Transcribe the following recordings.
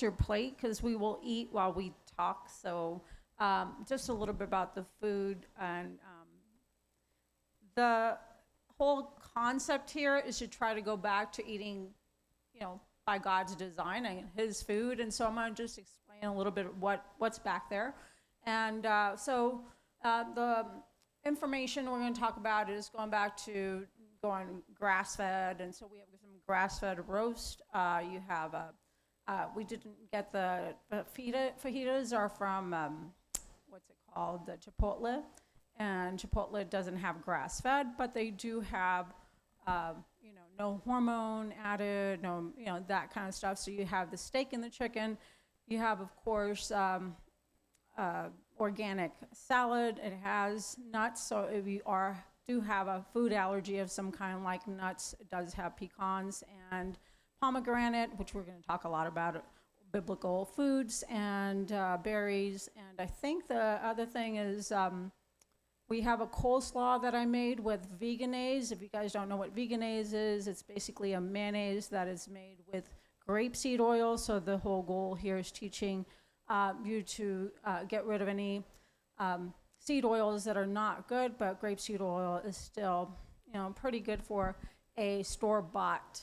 get your plate because we will eat while we talk. So just a little bit about the food and the whole concept here is to try to go back to eating, by God's design and His food. And so I'm going to just explain a little bit of what's back there. And the information we're going to talk about is going back to going grass-fed. And so we have some grass-fed roast. You have we didn't get the fajitas are from what's it called, the Chipotle. And Chipotle doesn't have grass-fed, but they do have, no hormone added, no, that kind of stuff. So you have the steak and the chicken. You have, of course, organic salad. It has nuts. So if you do have a food allergy of some kind, like nuts, it does have pecans and pomegranate, which we're going to talk a lot about, biblical foods, and berries. And I think the other thing is we have a coleslaw that I made with veganese. If you guys don't know what veganese is, it's basically a mayonnaise that is made with grapeseed oil. So the whole goal here is teaching you to get rid of any seed oils that are not good, but grapeseed oil is still, pretty good for a store-bought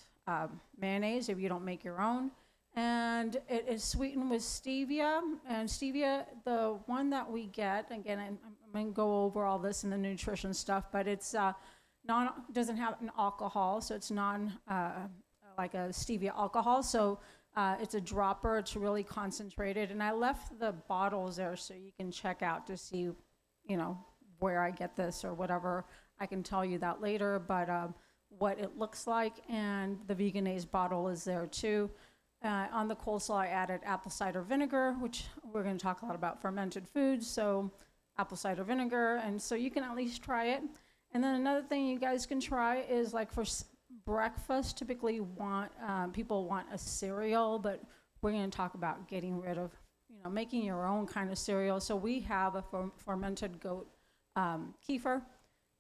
mayonnaise if you don't make your own. And it is sweetened with stevia. And stevia, the one that we get, again, I'm going to go over all this in the nutrition stuff, but it's doesn't have an alcohol, so it's like a stevia alcohol. So it's a dropper. It's really concentrated. And I left the bottles there so you can check out to see, where I get this or whatever. I can tell you that later, but what it looks like. And the veganese bottle is there too. On the coleslaw, I added apple cider vinegar, which we're going to talk a lot about fermented foods. So apple cider vinegar, and so you can at least try it. And then another thing you guys can try is like for breakfast, typically people want a cereal, but we're going to talk about getting rid of, making your own kind of cereal. So we have a fermented goat kefir,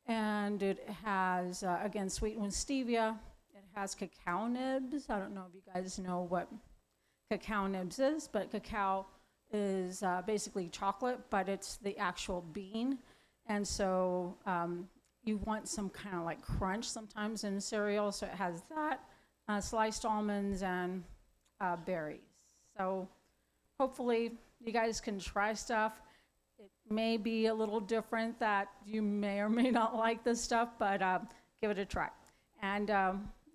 and it has, again, sweetened with stevia. It has cacao nibs. I don't know if you guys know what cacao nibs is, but cacao is basically chocolate, but it's the actual bean. And so you want some kind of like crunch sometimes in cereal. So it has that, sliced almonds and berries. So hopefully you guys can try stuff. It may be a little different, that you may or may not like this stuff, but give it a try. And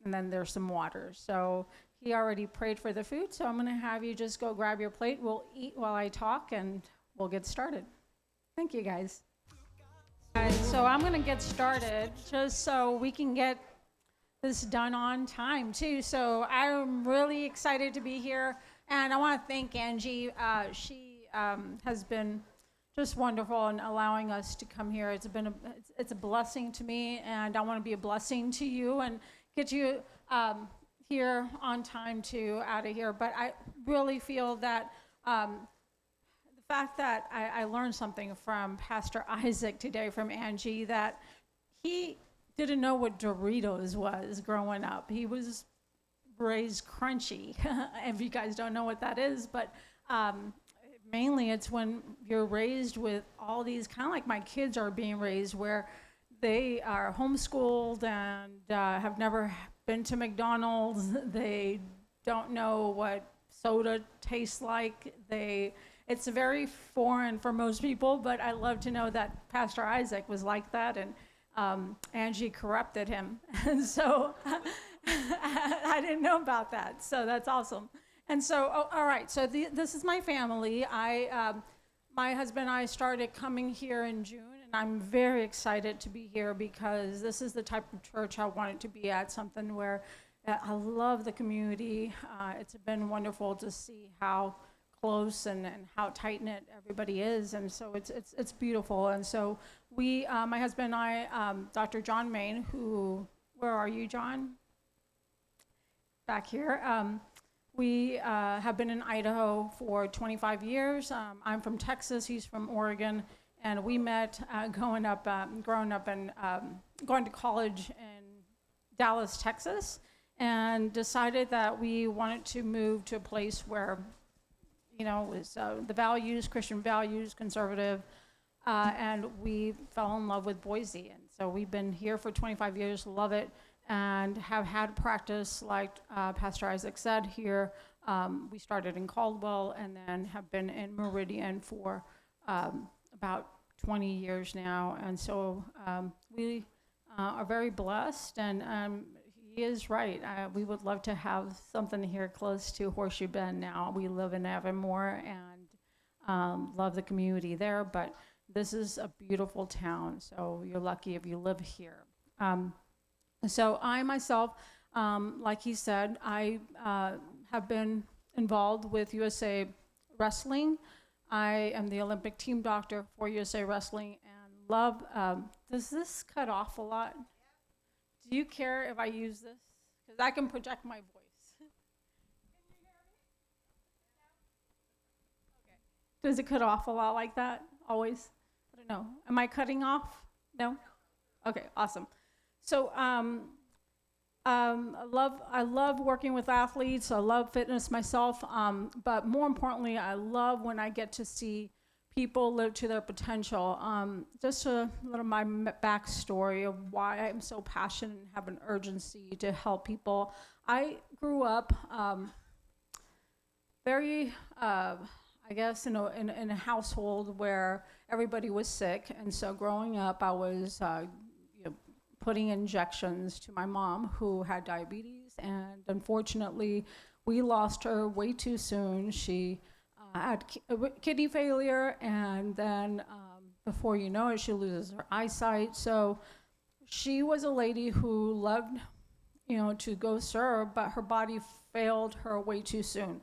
then there's some water. So he already prayed for the food, so I'm going to have you just go grab your plate. We'll eat while I talk, and we'll get started. Thank you, guys. All right, so I'm going to get started just so we can get this done on time, too. So I'm really excited to be here, and I want to thank Angie. She has been just wonderful in allowing us to come here. It's a blessing to me, and I want to be a blessing to you and get you here on time to out of here. But I really feel that the fact that I learned something from Pastor Isaac today, from Angie, that he didn't know what Doritos was growing up. He was raised crunchy. If you guys don't know what that is, but mainly it's when you're raised with all these, kind of like my kids are being raised, where they are homeschooled and have never been to McDonald's. They don't know what soda tastes like. It's very foreign for most people, but I love to know that Pastor Isaac was like that, and Angie corrupted him. And so I didn't know about that, so that's awesome. And so, all right, so this is my family. My husband and I started coming here in June, and I'm very excited to be here because this is the type of church I wanted to be at, something where I love the community. It's been wonderful to see how close and how tight-knit everybody is, and so it's beautiful. And so my husband and I, Dr. John Main, where are you, John? Back here. We have been in Idaho for 25 years. I'm from Texas, he's from Oregon, and we met growing up and going to college in Dallas, Texas, and decided that we wanted to move to a place where was the values, Christian values, conservative, and we fell in love with Boise. And so we've been here for 25 years, love it, and have had practice, like Pastor Isaac said here. We started in Caldwell and then have been in Meridian for about 20 years now. And so we are very blessed, and he is right. We would love to have something here close to Horseshoe Bend now. We live in Avimor and love the community there, but this is a beautiful town, so you're lucky if you live here. So I myself, like he said, I have been involved with USA Wrestling. I am the Olympic team doctor for USA Wrestling and love, does this cut off a lot? Do you care if I use this? Because I can project my voice. Can you hear me? Okay. Does it cut off a lot like that? Always? I don't know. Am I cutting off? No? Okay, awesome. So I love working with athletes. I love fitness myself. But more importantly, I love when I get to see people live to their potential. Just a little my backstory of why I'm so passionate and have an urgency to help people. I grew up very, I guess, in a household where everybody was sick, and so growing up, I was putting injections to my mom who had diabetes, and unfortunately, we lost her way too soon. She had kidney failure, and then before you know it, she loses her eyesight. So she was a lady who loved, to go serve, but her body failed her way too soon.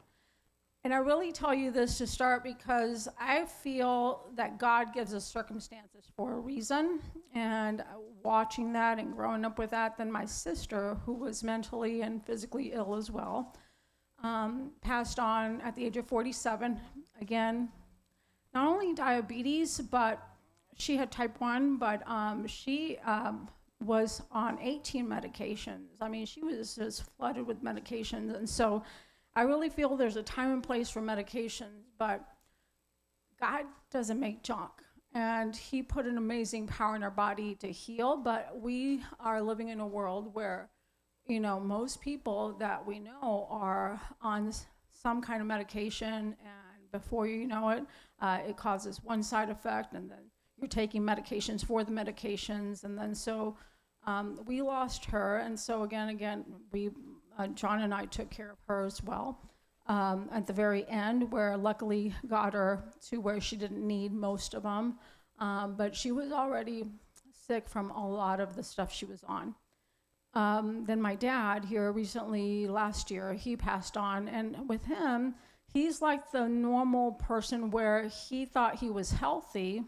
And I really tell you this to start because I feel that God gives us circumstances for a reason. And watching that and growing up with that, then my sister, who was mentally and physically ill as well, passed on at the age of 47. Again, not only diabetes, but she had type 1, but she was on 18 medications. I mean, she was just flooded with medications. And so I really feel there's a time and place for medications, but God doesn't make junk. And he put an amazing power in our body to heal, but we are living in a world where, most people that we know are on some kind of medication, and before you know it, it causes one side effect, and then you're taking medications for the medications, and then so we lost her, and so again, we John and I took care of her as well at the very end, where luckily got her to where she didn't need most of them, but she was already sick from a lot of the stuff she was on. Then my dad here recently, last year, he passed on, and with him, he's like the normal person where he thought he was healthy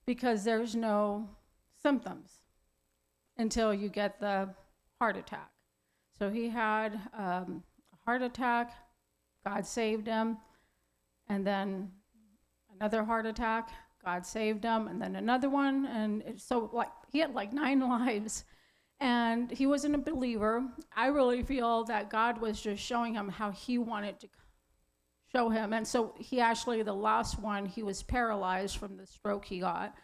because there's no symptoms until you get the heart attack. So he had a heart attack, God saved him, and then another heart attack, God saved him, and then another one, and so he had 9 lives, and he wasn't a believer. I really feel that God was just showing him how he wanted to show him, and so he actually, the last one, he was paralyzed from the stroke he got,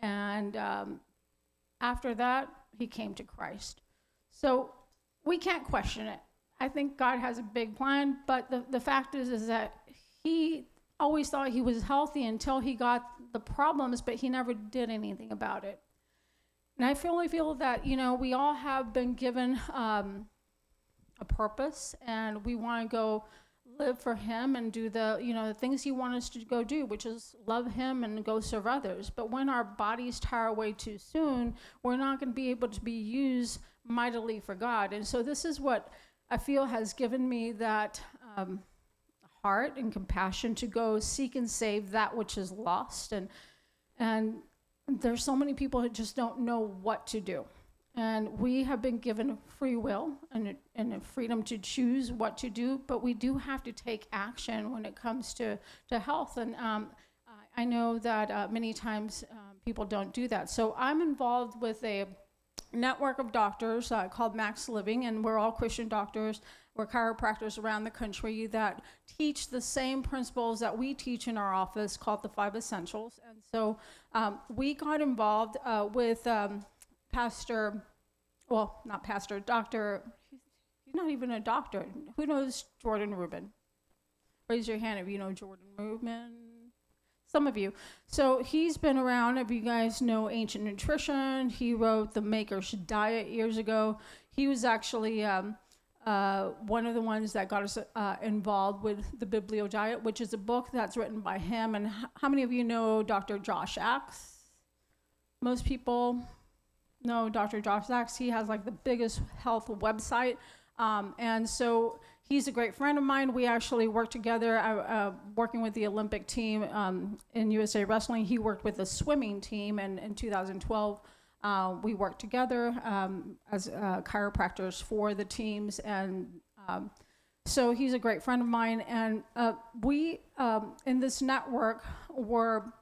and after that, he came to Christ. So we can't question it. I think God has a big plan, but the fact is that he always thought he was healthy until he got the problems, but he never did anything about it. And I really feel that, we all have been given a purpose, and we want to go live for him and do the things he wants us to go do, which is love him and go serve others. But when our bodies tire away too soon, we're not going to be able to be used mightily for God. And so this is what I feel has given me that heart and compassion to go seek and save that which is lost. And there's so many people who just don't know what to do. And we have been given free will and a freedom to choose what to do, but we do have to take action when it comes to health. And I know that many times people don't do that. So I'm involved with a network of doctors called Max Living, and we're all Christian doctors. or chiropractors around the country that teach the same principles that we teach in our office, called the 5 Essentials. And so we got involved with Pastor, well, not Pastor, Doctor, he's not even a doctor. Who knows Jordan Rubin? Raise your hand if you know Jordan Rubin. Some of you. So he's been around. If you guys know Ancient Nutrition, he wrote The Maker's Diet years ago. He was actually one of the ones that got us involved with the Biblio Diet, which is a book that's written by him. And how many of you know Dr. Josh Axe? Most people know Dr. Josh Axe. He has like the biggest health website. And so he's a great friend of mine. We actually worked together, working with the Olympic team in USA Wrestling. He worked with the swimming team, and in 2012, we worked together as chiropractors for the teams. And so he's a great friend of mine. And we, in this network, were,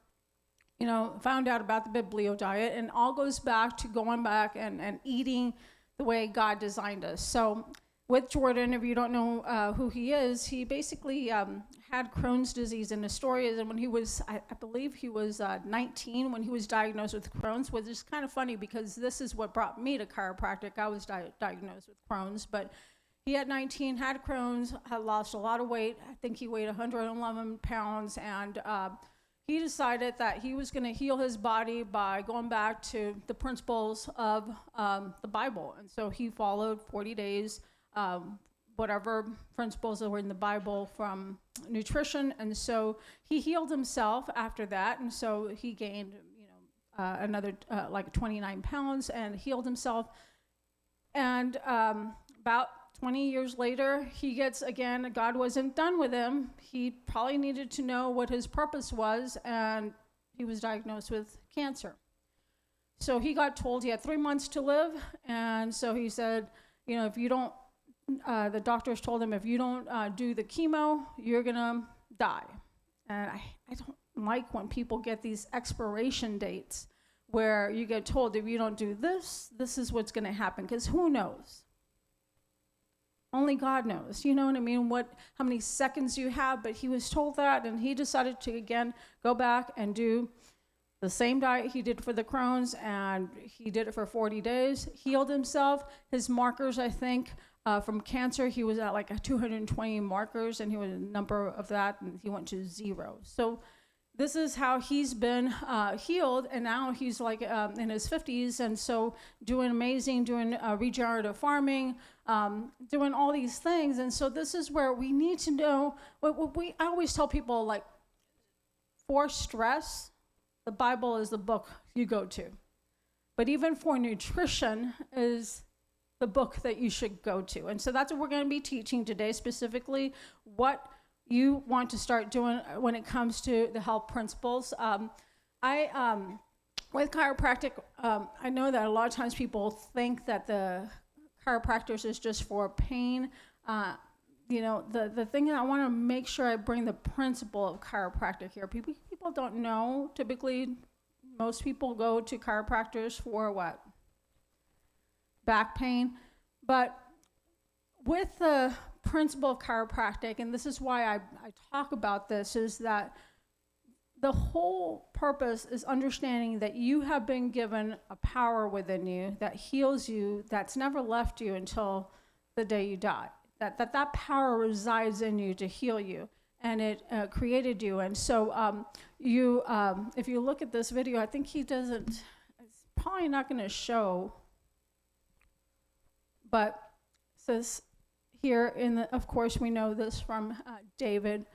found out about the Biblio Diet, and all goes back to going back and eating the way God designed us. So with Jordan, if you don't know who he is, he basically had Crohn's disease, and the story is that when he was, I believe he was 19 when he was diagnosed with Crohn's, which is kind of funny because this is what brought me to chiropractic. I was diagnosed with Crohn's, but he at 19 had Crohn's, had lost a lot of weight. I think he weighed 111 pounds, and he decided that he was going to heal his body by going back to the principles of the Bible. And so he followed 40 days, whatever principles that were in the Bible from nutrition. And so he healed himself after that. And so he gained, another like 29 pounds and healed himself. And about 20 years later, he gets, again, God wasn't done with him. He probably needed to know what his purpose was, and he was diagnosed with cancer. So he got told he had 3 months to live, and so he said, if you don't, the doctors told him, if you don't do the chemo, you're gonna die. And I don't like when people get these expiration dates where you get told, if you don't do this, this is what's gonna happen, because who knows? Only God knows, you know what I mean? How many seconds you have, but he was told that, and he decided to, again, go back and do the same diet he did for the Crohn's, and he did it for 40 days, healed himself. His markers, I think, from cancer, he was at like 220 markers, and he was a number of that, and he went to 0. So this is how he's been healed, and now he's like in his 50s, and so doing amazing, doing regenerative farming, doing all these things. And so this is where we need to know, I always tell people, like, for stress, the Bible is the book you go to. But even for nutrition is the book that you should go to. And so that's what we're going to be teaching today, specifically what you want to start doing when it comes to the health principles. With chiropractic, I know that a lot of times people think that the chiropractors is just for pain. The thing that I want to make sure I bring the principle of chiropractic here. People don't know. Typically, most people go to chiropractors for what? Back pain. But with the principle of chiropractic, and this is why I talk about this, is that the whole purpose is understanding that you have been given a power within you that heals you, that's never left you until the day you die. That power resides in you to heal you, and it created you. And so if you look at this video, I think it's probably not going to show, but it says here, of course, we know this from David,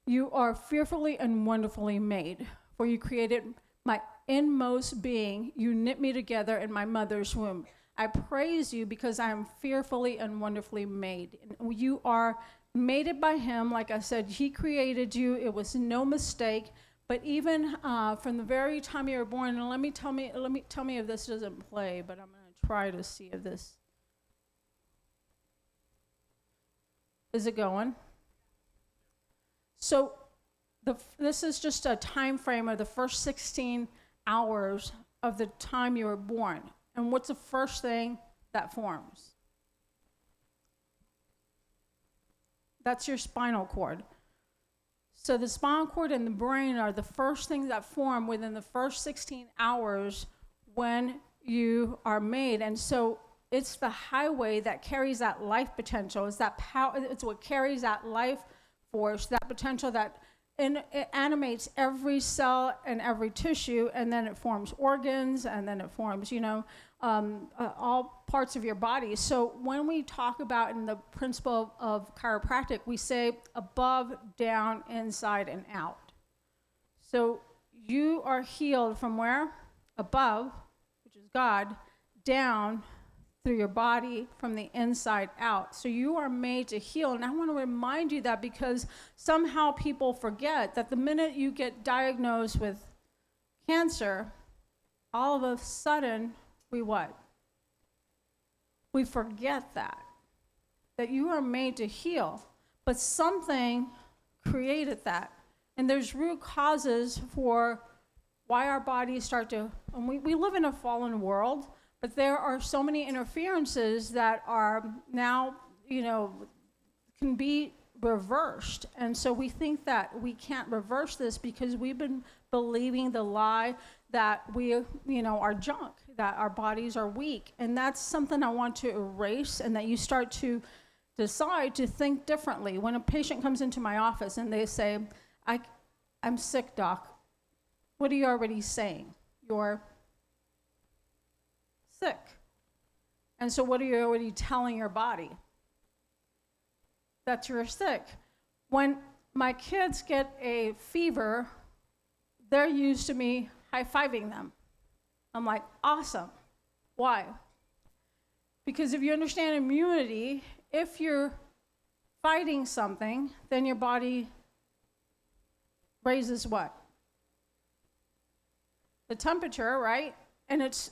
you are fearfully and wonderfully made, for you created my inmost being. You knit me together in my mother's womb. I praise you because I am fearfully and wonderfully made. And you are made by him. Like I said, he created you. It was no mistake. But even from the very time you were born, and let me tell me if this doesn't play, but I'm going to try to see if this is it going. So this is just a time frame of the first 16 hours of the time you were born. And what's the first thing that forms? That's your spinal cord. So the spinal cord and the brain are the first things that form within the first 16 hours when you are made. And so it's the highway that carries that life potential. It's that power, it's what carries that life force, that potential that it animates every cell and every tissue, and then it forms organs, and then it forms, all parts of your body. So when we talk about in the principle of chiropractic, we say above, down, inside, and out. So you are healed from where? Above, which is God, down through your body from the inside out. So you are made to heal. And I want to remind you that, because somehow people forget that the minute you get diagnosed with cancer, all of a sudden, we what? We forget that you are made to heal. But something created that. And there's root causes for why our bodies start to, and we live in a fallen world, but there are so many interferences that are now, can be reversed. And so we think that we can't reverse this because we've been believing the lie that we, are junk, that our bodies are weak. And that's something I want to erase, and that you start to decide to think differently. When a patient comes into my office and they say, I'm sick, doc, what are you already saying? You're sick. And so what are you already telling your body? That you're sick. When my kids get a fever, they're used to me high-fiving them. I'm like, awesome. Why? Because if you understand immunity, if you're fighting something, then your body raises what? The temperature, right? And is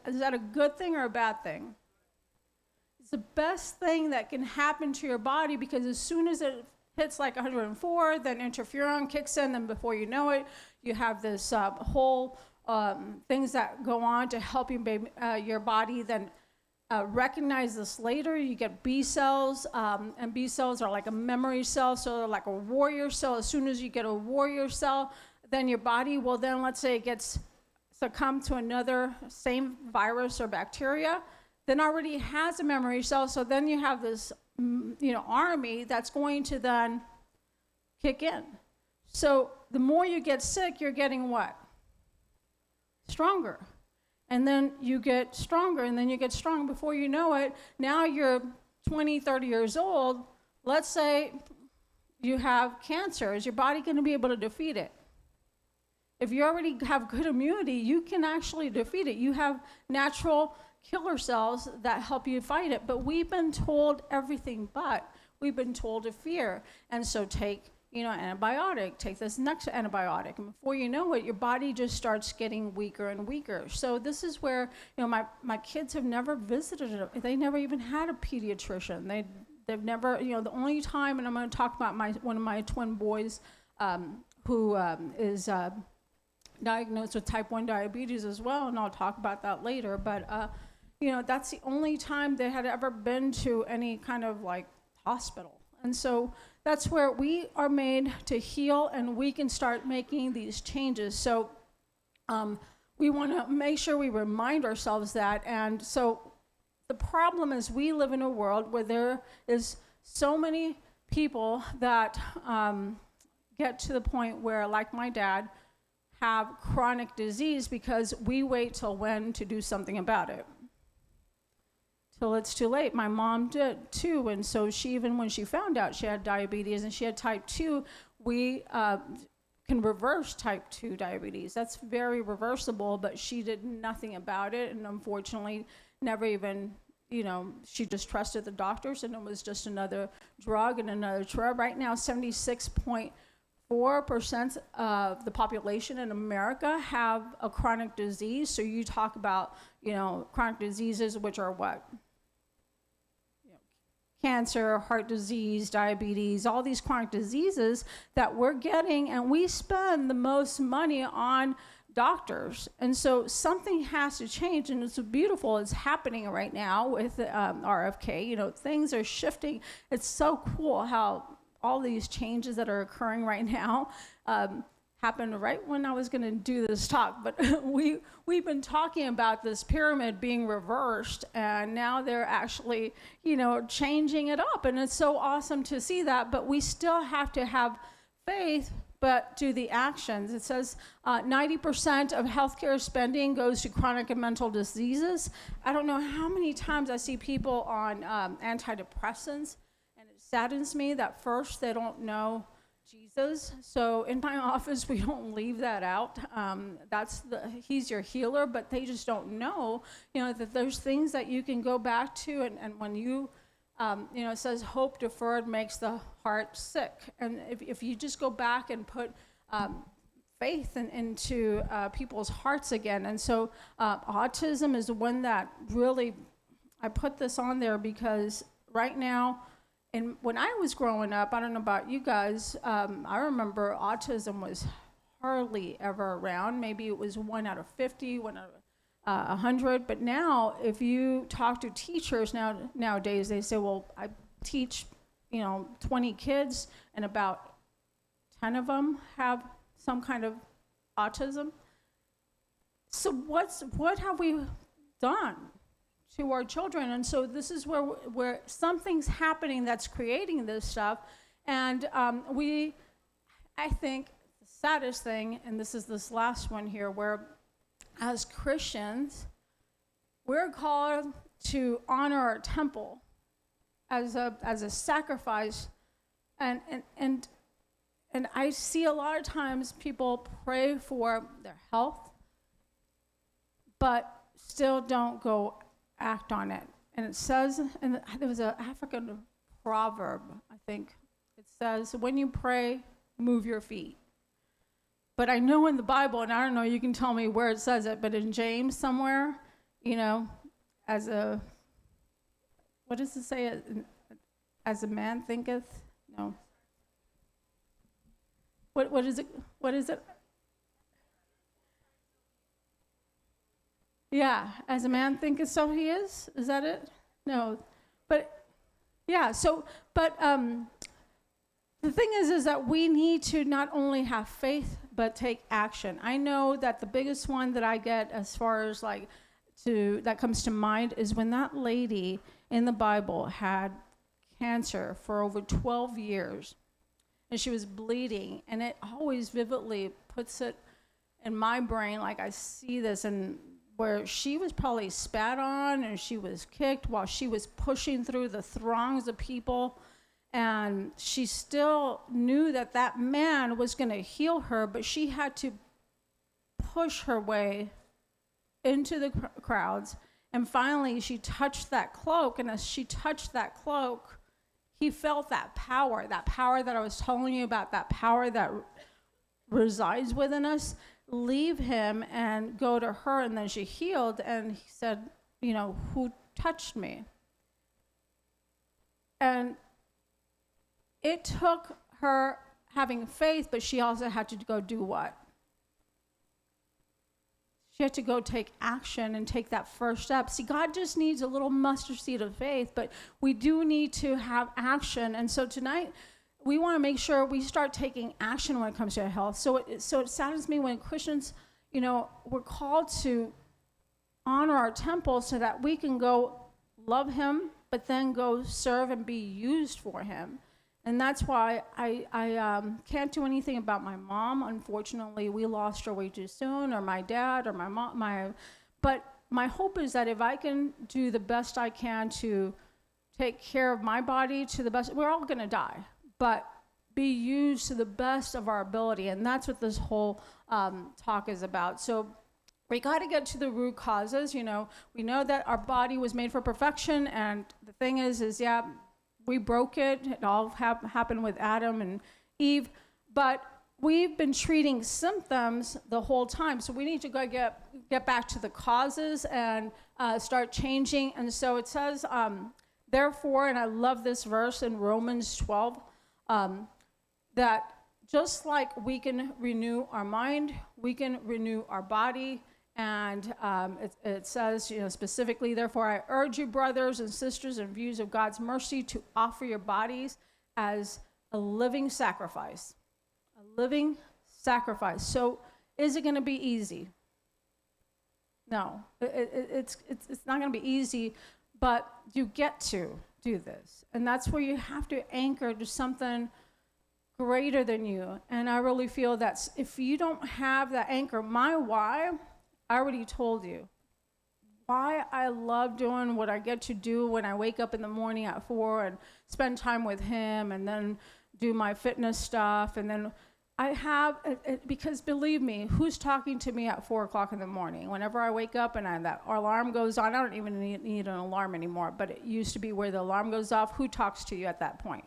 that a good thing or a bad thing? It's the best thing that can happen to your body, because as soon as it hits like 104, then interferon kicks in, and before you know it, you have this whole things that go on to help your body then recognize this later. You get B cells, and B cells are like a memory cell, so they're like a warrior cell. As soon as you get a warrior cell, then your body will then, let's say it gets succumb to another same virus or bacteria, then already has a memory cell. So then you have this, army that's going to then kick in. So the more you get sick, you're getting what? Stronger. And then you get stronger, and then you get stronger. Before you know it, now you're 20, 30 years old. Let's say you have cancer. Is your body going to be able to defeat it? If you already have good immunity, you can actually defeat it. You have natural killer cells that help you fight it. But we've been told everything but. We've been told to fear. And so take, antibiotic, take this next antibiotic. And before you know it, your body just starts getting weaker and weaker. So this is where, my kids have never visited, they never even had a pediatrician. They've never, the only time, and I'm going to talk about one of my twin boys who is diagnosed with type 1 diabetes as well, and I'll talk about that later. But, that's the only time they had ever been to any kind of like hospital. And so that's where we are made to heal, and we can start making these changes. So we want to make sure we remind ourselves that. And so the problem is we live in a world where there is so many people that get to the point where, like my dad, have chronic disease because we wait till when to do something about it. Till it's too late. My mom did too, and so even when she found out she had diabetes and she had type 2, we can reverse type 2 diabetes. That's very reversible, but she did nothing about it, and unfortunately never even, she just trusted the doctors, and it was just another drug and another drug. Right now, 76.4% of the population in America have a chronic disease. So you talk about, chronic diseases, which are what? Cancer, heart disease, diabetes, all these chronic diseases that we're getting, and we spend the most money on doctors. And so something has to change, and it's beautiful. It's happening right now with RFK. You know, things are shifting. It's so cool how all these changes that are occurring right now happened right when I was going to do this talk. But we've been talking about this pyramid being reversed, and now they're actually, you know, changing it up. And it's so awesome to see that. But we still have to have faith, but do the actions. It says 90% of healthcare spending goes to chronic and mental diseases. I don't know how many times I see people on antidepressants, and it saddens me that first they don't know Jesus. So in my office, we don't leave that out. He's your healer, but they just don't know, you know, that there's things that you can go back to, and when you, you know, it says hope deferred makes the heart sick. And if you just go back and put faith into people's hearts again. And so autism is the one that really, I put this on there because right now, and when I was growing up, I don't know about you guys, I remember autism was hardly ever around. Maybe it was 1 out of 50, 1 out of 100. But now, if you talk to teachers nowadays, they say, well, I teach, you know, 20 kids, and about 10 of them have some kind of autism. So what have we done to our children? And so this is where something's happening that's creating this stuff. And I think the saddest thing, and this is this last one here, where as Christians, we're called to honor our temple as a sacrifice. And I see a lot of times people pray for their health, but still don't go act on it. And it says, and there was an African proverb, I think. It says, when you pray, move your feet. But I know in the Bible, and I don't know, you can tell me where it says it, but in James somewhere, you know, what does it say? As a man thinketh? No. What is it? What is it? Yeah, as a man thinketh, so he is? Is that it? No. But, yeah, so, but the thing is that we need to not only have faith, but take action. I know that the biggest one that I get as far as that comes to mind is when that lady in the Bible had cancer for over 12 years, and she was bleeding, and it always vividly puts it in my brain, like I see this, and where she was probably spat on and she was kicked while she was pushing through the throngs of people. And she still knew that that man was going to heal her, but she had to push her way into the crowds. And finally, she touched that cloak. And as she touched that cloak, he felt that power that I was telling you about, that power that resides within us, leave him and go to her. And then she healed, and he said, you know, who touched me? And it took her having faith, but she also had to go do what? She had to go take action and take that first step. See, God just needs a little mustard seed of faith, but we do need to have action. And so tonight, we want to make sure we start taking action when it comes to our health. So it saddens me when Christians, you know, we're called to honor our temple so that we can go love him, but then go serve and be used for him. And that's why I can't do anything about my mom. Unfortunately, we lost her way too soon, or my dad, or my mom. But my hope is that if I can do the best I can to take care of my body to the best, we're all going to die, but be used to the best of our ability. And that's what this whole talk is about. So we got to get to the root causes. You know, we know that our body was made for perfection, and the thing is yeah, we broke it. It all happened with Adam and Eve, but we've been treating symptoms the whole time. So we need to go get back to the causes and start changing. And so it says, therefore, and I love this verse in Romans 12, that just like we can renew our mind, we can renew our body. And it says, specifically, therefore, I urge you, brothers and sisters, in views of God's mercy, to offer your bodies as a living sacrifice. A living sacrifice. So, is it going to be easy? No, it's not going to be easy, but you get to do this. And that's where you have to anchor to something greater than you. And I really feel that if you don't have that anchor, my why, I already told you. Why I love doing what I get to do when I wake up in the morning at 4 and spend time with him and then do my fitness stuff. And then I have, because believe me, who's talking to me at 4 o'clock in the morning? Whenever I wake up and that alarm goes on, I don't even need an alarm anymore, but it used to be where the alarm goes off. Who talks to you at that point?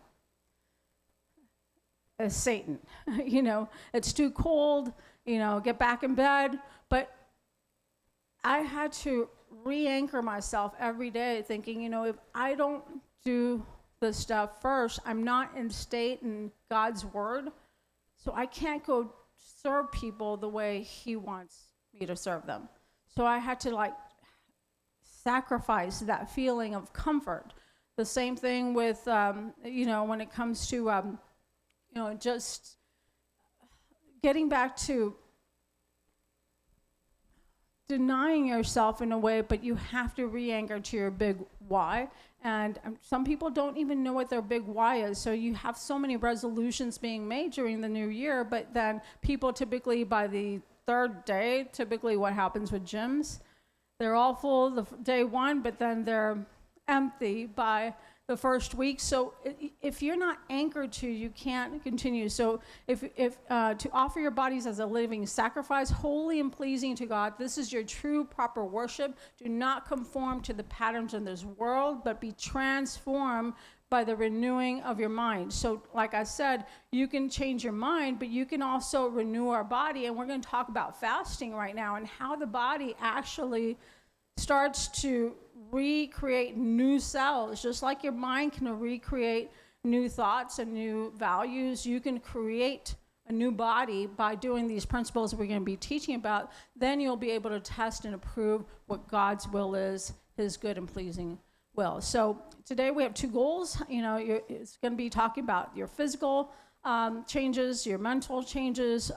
It's Satan. It's too cold, get back in bed. But I had to re-anchor myself every day thinking, if I don't do the stuff first, I'm not in state in God's word, so I can't go serve people the way he wants me to serve them. So I had to sacrifice that feeling of comfort. The same thing with, when it comes to, just getting back to denying yourself in a way, but you have to re-anchor to your big why. And some people don't even know what their big why is. So you have so many resolutions being made during the new year, but then people typically by the third day, typically what happens with gyms, they're all full the day one, but then they're empty by the first week. So if you're not anchored to, you can't continue. So if to offer your bodies as a living sacrifice, holy and pleasing to God, this is your true proper worship. Do not conform to the patterns of this world, but be transformed by the renewing of your mind. So like I said, you can change your mind, but you can also renew our body. And we're going to talk about fasting right now and how the body actually starts to recreate new cells. Just like your mind can recreate new thoughts and new values, you can create a new body by doing these principles that we're going to be teaching about. Then you'll be able to test and approve what God's will is, his good and pleasing will. So today we have 2 goals. It's going to be talking about your physical changes, your mental changes,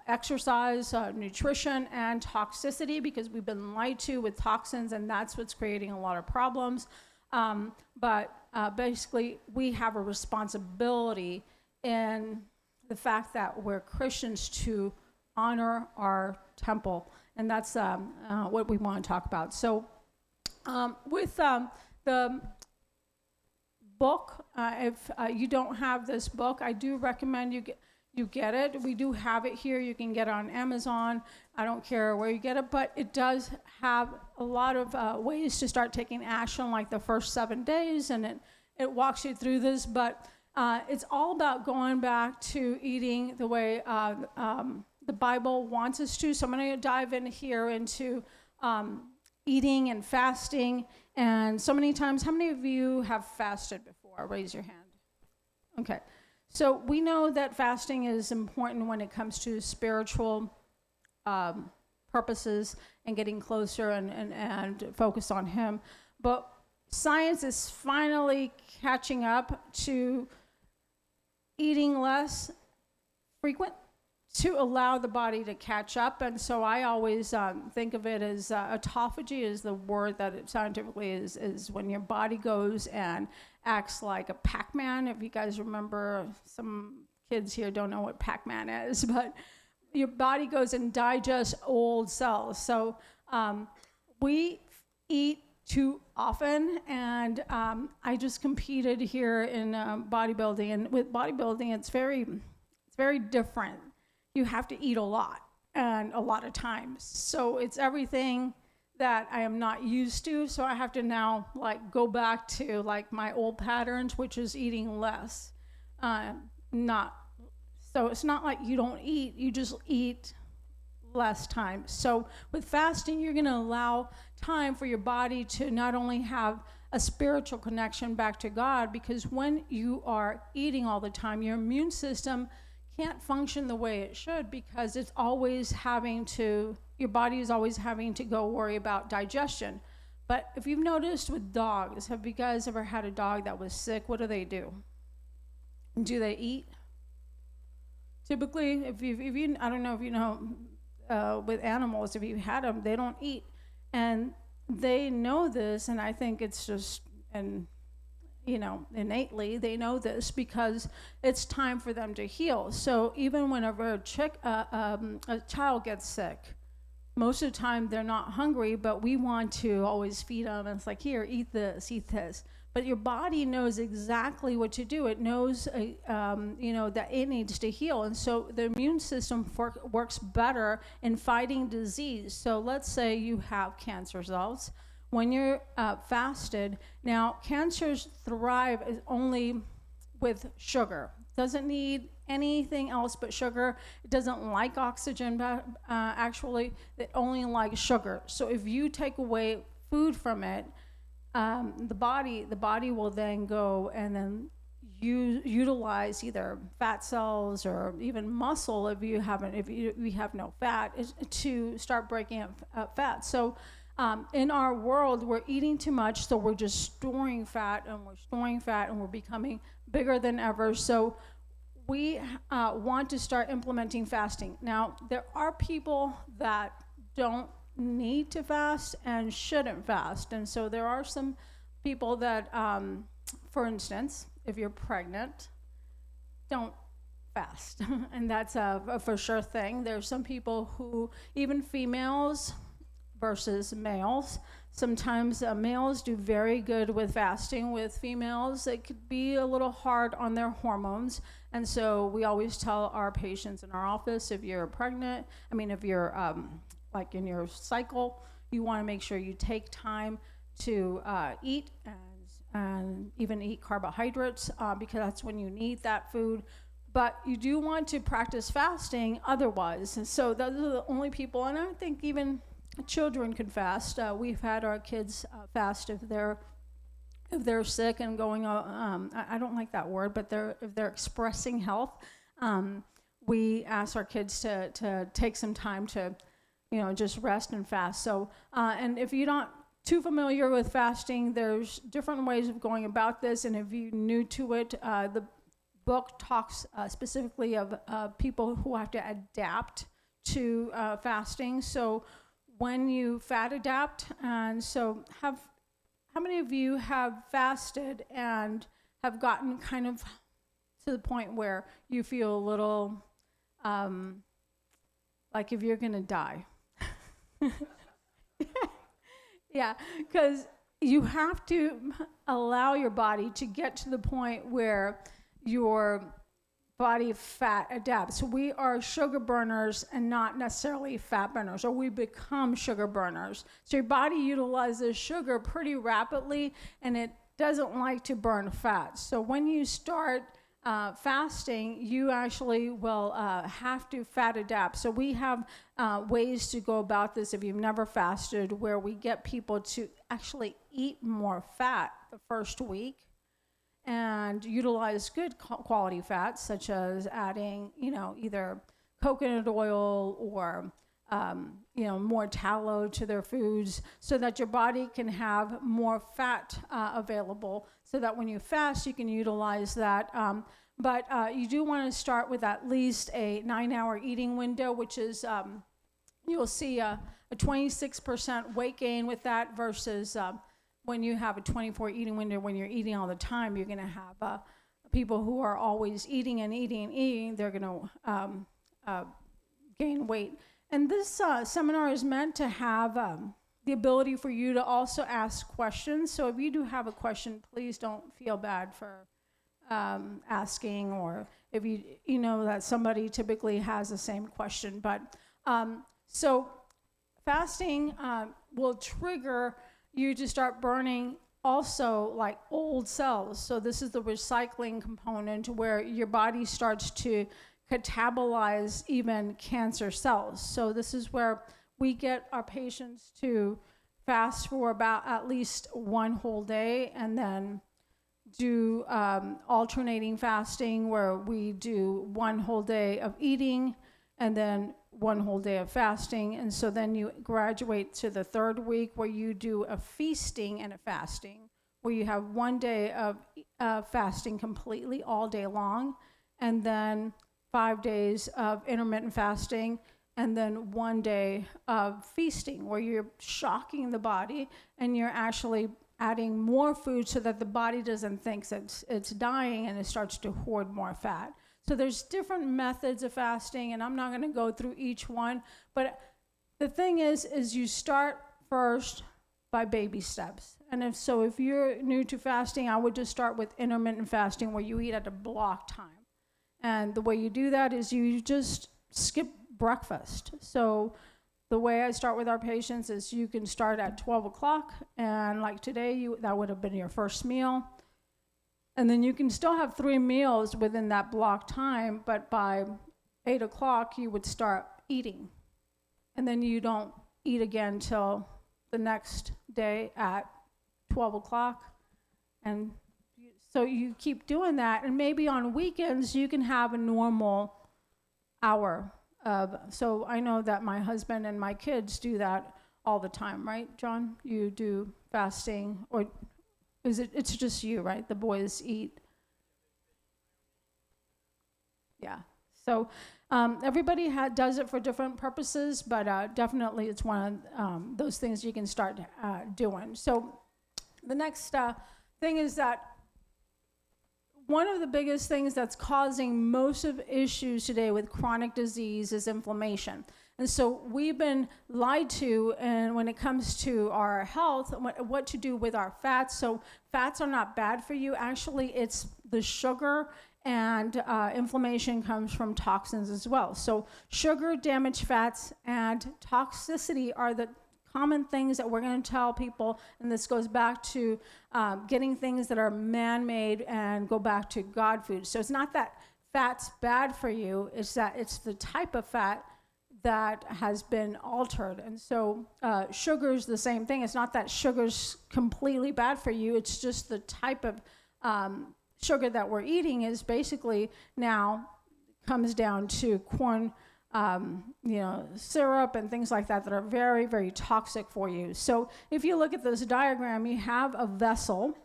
exercise, nutrition, and toxicity, because we've been lied to with toxins, and that's what's creating a lot of problems. But basically, we have a responsibility in the fact that we're Christians to honor our temple, and that's what we want to talk about. So with the book, if you don't have this book, I do recommend you get it. We do have it here. You can get it on Amazon. I don't care where you get it, but it does have a lot of ways to start taking action, like the first 7 days, and it walks you through this. But it's all about going back to eating the way the Bible wants us to. So I'm going to dive in here into eating and fasting. And so many times, how many of you have fasted before? Raise your hand. Okay. So we know that fasting is important when it comes to spiritual purposes and getting closer and focus on him. But science is finally catching up to eating less frequent to allow the body to catch up. And so I always think of it as autophagy is the word that it scientifically is when your body goes and acts like a Pac-Man. If you guys remember, some kids here don't know what Pac-Man is, but your body goes and digests old cells. So we eat too often, and I just competed here in bodybuilding, and with bodybuilding, it's very different. You have to eat a lot and a lot of times. So it's everything that I am not used to. So I have to now go back to my old patterns, which is eating less. So it's not like you don't eat, you just eat less time. So with fasting, you're going to allow time for your body to not only have a spiritual connection back to God, because when you are eating all the time, your immune system can't function the way it should because it's always your body is always having to go worry about digestion. But if you've noticed with dogs, have you guys ever had a dog that was sick? What do? Do they eat? Typically, if you I don't know if you know, with animals, if you've had them, they don't eat. And they know this, and I think it's just, and innately they know this because it's time for them to heal. So even whenever a child gets sick, most of the time they're not hungry, but we want to always feed them. And it's like, here, eat this, eat this. But your body knows exactly what to do. It knows, that it needs to heal. And so the immune system works better in fighting disease. So let's say you have cancer cells. When you're fasted, now cancers thrive only with sugar. Doesn't need anything else but sugar. It doesn't like oxygen, actually. It only likes sugar. So if you take away food from it, the body will then go and then utilize either fat cells or even muscle if you have no fat, to start breaking up fat. So in our world, we're eating too much, so we're just storing fat, and we're becoming bigger than ever. So we want to start implementing fasting. Now, there are people that don't need to fast and shouldn't fast. And so there are some people that, for instance, if you're pregnant, don't fast. And that's a for sure thing. There's some people who, even females versus males, sometimes males do very good with fasting. With females, it could be a little hard on their hormones. And so we always tell our patients in our office, if you're pregnant, if you're like in your cycle, you want to make sure you take time to eat and even eat carbohydrates, because that's when you need that food. But you do want to practice fasting otherwise. And so those are the only people, and I think even children can fast. We've had our kids fast if they're sick and going, I don't like that word, but if they're expressing health. We ask our kids to take some time to just rest and fast. So, and if you're not too familiar with fasting, there's different ways of going about this. And if you're new to it, the book talks specifically of people who have to adapt to fasting. So when you fat adapt, and so how many of you have fasted and have gotten kind of to the point where you feel a little like if you're going to die? Yeah, because you have to allow your body to get to the point where your body fat adapts. So we are sugar burners and not necessarily fat burners, or we become sugar burners. So your body utilizes sugar pretty rapidly, and it doesn't like to burn fat. So when you start fasting, you actually will have to fat adapt. So we have ways to go about this if you've never fasted, where we get people to actually eat more fat the first week and utilize good quality fats, such as adding, either coconut oil or, more tallow to their foods, so that your body can have more fat available, so that when you fast, you can utilize that. But you do want to start with at least a 9-hour eating window, which is, you'll see a 26% weight gain with that versus when you have a 24 eating window, when you're eating all the time, you're going to have people who are always eating and eating and eating, they're going to gain weight. And this seminar is meant to have the ability for you to also ask questions. So if you do have a question, please don't feel bad for asking, or if you know that somebody typically has the same question. But so fasting will trigger you to start burning also like old cells. So this is the recycling component, where your body starts to catabolize even cancer cells. So this is where we get our patients to fast for about at least one whole day, and then do alternating fasting, where we do one whole day of eating and then one whole day of fasting. And so then you graduate to the third week where you do a feasting and a fasting, where you have one day of fasting completely all day long, and then 5 days of intermittent fasting, and then 1 day of feasting, where you're shocking the body and you're actually adding more food so that the body doesn't think that it's dying and it starts to hoard more fat. So there's different methods of fasting, and I'm not going to go through each one, but the thing is you start first by baby steps. And if you're new to fasting, I would just start with intermittent fasting, where you eat at a block time. And the way you do that is you just skip breakfast. So the way I start with our patients is you can start at 12 o'clock, and like today, that would have been your first meal. And then you can still have 3 meals within that block time, but by 8 o'clock, you would start eating. And then you don't eat again till the next day at 12 o'clock. And so you keep doing that, and maybe on weekends, you can have a normal hour. So I know that my husband and my kids do that all the time, right, John? You do fasting, or it's just you, right? The boys eat. Yeah. So everybody does it for different purposes, but definitely it's one of those things you can start doing. So the next thing is that one of the biggest things that's causing most of issues today with chronic disease is inflammation. And so we've been lied to, and when it comes to our health, what to do with our fats. So fats are not bad for you. Actually, it's the sugar, and inflammation comes from toxins as well. So sugar, damaged fats, and toxicity are the common things that we're going to tell people, and this goes back to getting things that are man-made and go back to God food. So it's not that fat's bad for you, it's that it's the type of fat that has been altered. And so sugar's the same thing. It's not that sugar's completely bad for you, it's just the type of sugar that we're eating is basically now comes down to corn syrup and things like that are very, very toxic for you. So if you look at this diagram, you have a vessel.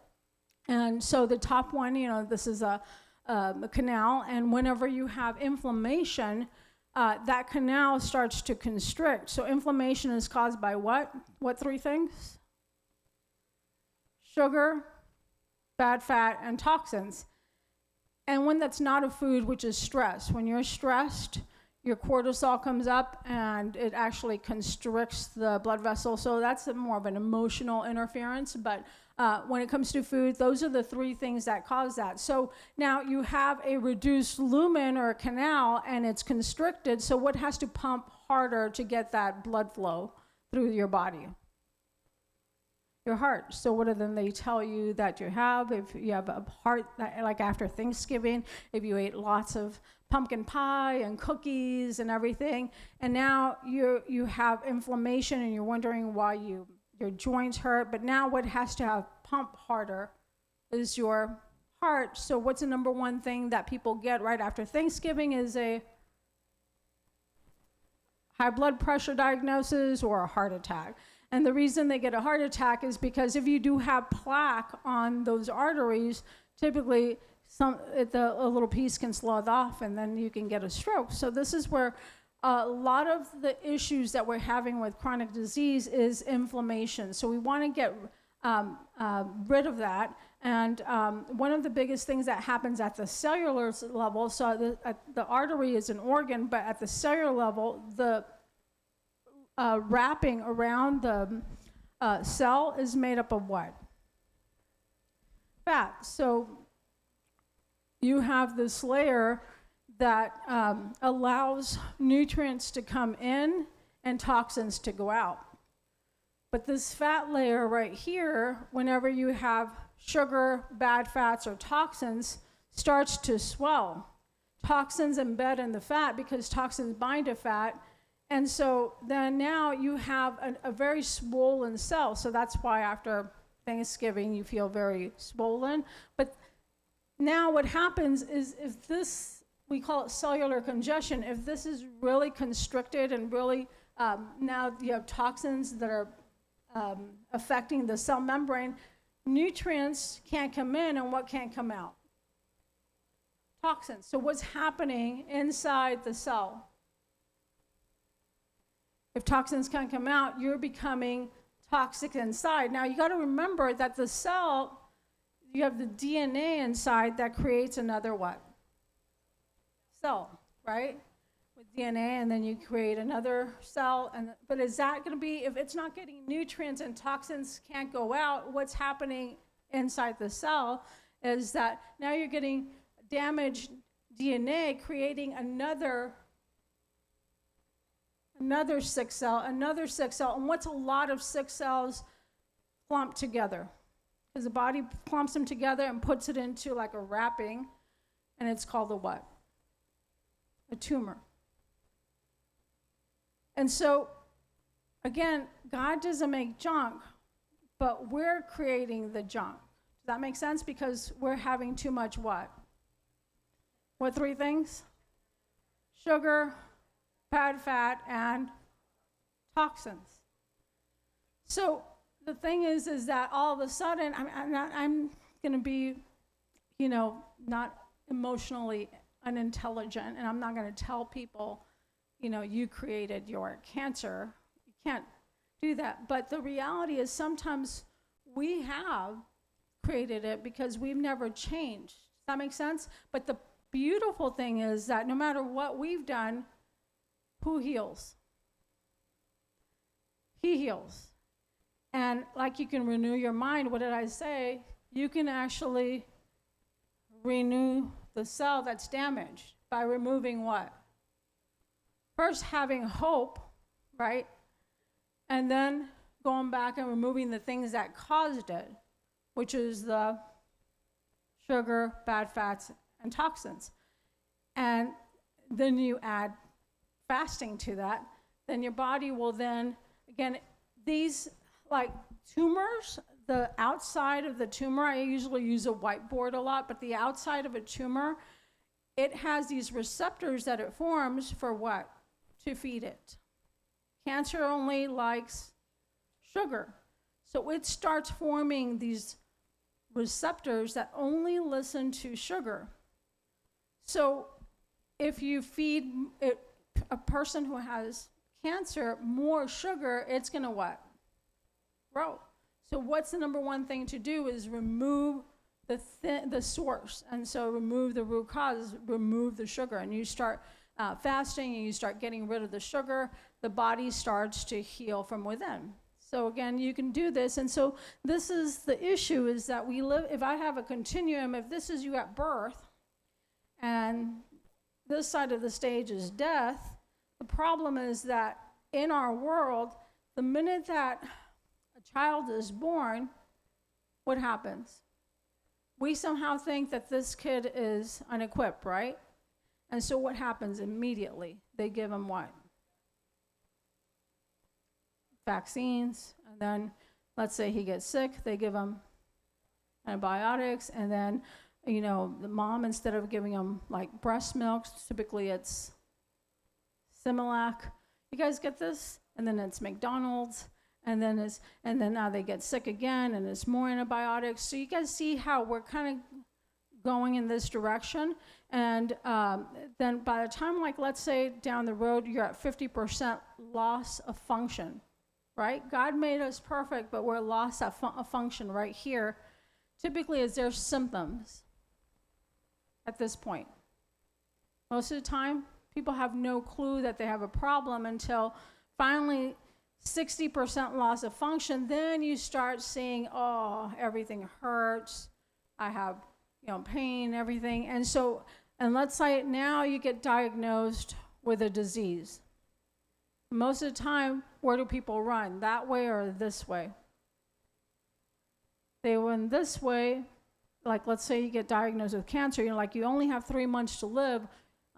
And so the top one, this is a canal. And whenever you have inflammation, that canal starts to constrict. So inflammation is caused by what? What 3 things? Sugar, bad fat, and toxins. And when that's not a food, which is stress. When you're stressed, your cortisol comes up and it actually constricts the blood vessel. So that's more of an emotional interference. But when it comes to food, those are the 3 things that cause that. So now you have a reduced lumen or a canal, and it's constricted. So what has to pump harder to get that blood flow through your body? Your heart. So what do then they tell you that you have? If you have a heart, like after Thanksgiving, if you ate lots of pumpkin pie and cookies and everything, and now you have inflammation and you're wondering why your joints hurt, but now what has to have pump harder is your heart. So what's the number one thing that people get right after Thanksgiving is a high blood pressure diagnosis or a heart attack. And the reason they get a heart attack is because if you do have plaque on those arteries, typically a little piece can slough off and then you can get a stroke. So this is where a lot of the issues that we're having with chronic disease is inflammation. So we want to get rid of that. And one of the biggest things that happens at the cellular level, so the artery is an organ, but at the cellular level, the wrapping around the cell is made up of what? Fat. So you have this layer that allows nutrients to come in and toxins to go out. But this fat layer right here, whenever you have sugar, bad fats, or toxins, starts to swell. Toxins embed in the fat because toxins bind to fat. And so then now you have a very swollen cell. So that's why after Thanksgiving, you feel very swollen. But now what happens is if this, we call it cellular congestion, if this is really constricted and really, now you have toxins that are affecting the cell membrane, nutrients can't come in, and what can't come out? Toxins. So what's happening inside the cell? If toxins can't come out, you're becoming toxic inside. Now you got to remember that the cell, you have the DNA inside that creates another what? Cell, right? With DNA, and then you create another cell. But is that going to be, if it's not getting nutrients and toxins can't go out, what's happening inside the cell is that now you're getting damaged DNA, creating another sick cell, and what's a lot of sick cells clumped together? Because the body clumps them together and puts it into like a wrapping, and it's called a what? A tumor. And so, again, God doesn't make junk, but we're creating the junk. Does that make sense? Because we're having too much what? What three things? Sugar, bad fat, and toxins. So the thing is that all of a sudden, I'm going to be, not emotionally unintelligent, and I'm not going to tell people, you created your cancer. You can't do that. But the reality is sometimes we have created it because we've never changed. Does that make sense? But the beautiful thing is that no matter what we've done, who heals? He heals. And like you can renew your mind, what did I say? You can actually renew the cell that's damaged by removing what? First, having hope, right? And then going back and removing the things that caused it, which is the sugar, bad fats, and toxins. And then you add fasting to that, then your body will then, again, these like tumors, the outside of the tumor, I usually use a whiteboard a lot, but the outside of a tumor, it has these receptors that it forms for what? To feed it. Cancer only likes sugar. So it starts forming these receptors that only listen to sugar. So if you feed a person who has cancer more sugar, it's going to what? Grow. So what's the number one thing to do is remove the source. And so remove the root cause, remove the sugar. And you start fasting and you start getting rid of the sugar, the body starts to heal from within. So again, you can do this. And so this is the issue, is that we live, if I have a continuum, if this is you at birth, and this side of the stage is death, the problem is that in our world, the minute that a child is born, what happens? We somehow think that this kid is unequipped, right? And so what happens immediately? They give him what? Vaccines, and then let's say he gets sick, they give him antibiotics, and then the mom, instead of giving him like breast milk, typically it's Similac. You guys get this? And then it's McDonald's, and then now they get sick again, and it's more antibiotics. So you guys see how we're kind of going in this direction, and then by the time, like let's say down the road, you're at 50% loss of function, right? God made us perfect, but we're lost of function right here. Typically, is there symptoms at this point? Most of the time, people have no clue that they have a problem until finally 60% loss of function. Then you start seeing, oh, everything hurts. I have, pain, everything. And let's say now you get diagnosed with a disease. Most of the time, where do people run? That way or this way? They run this way. Like, let's say you get diagnosed with cancer, you only have 3 months to live.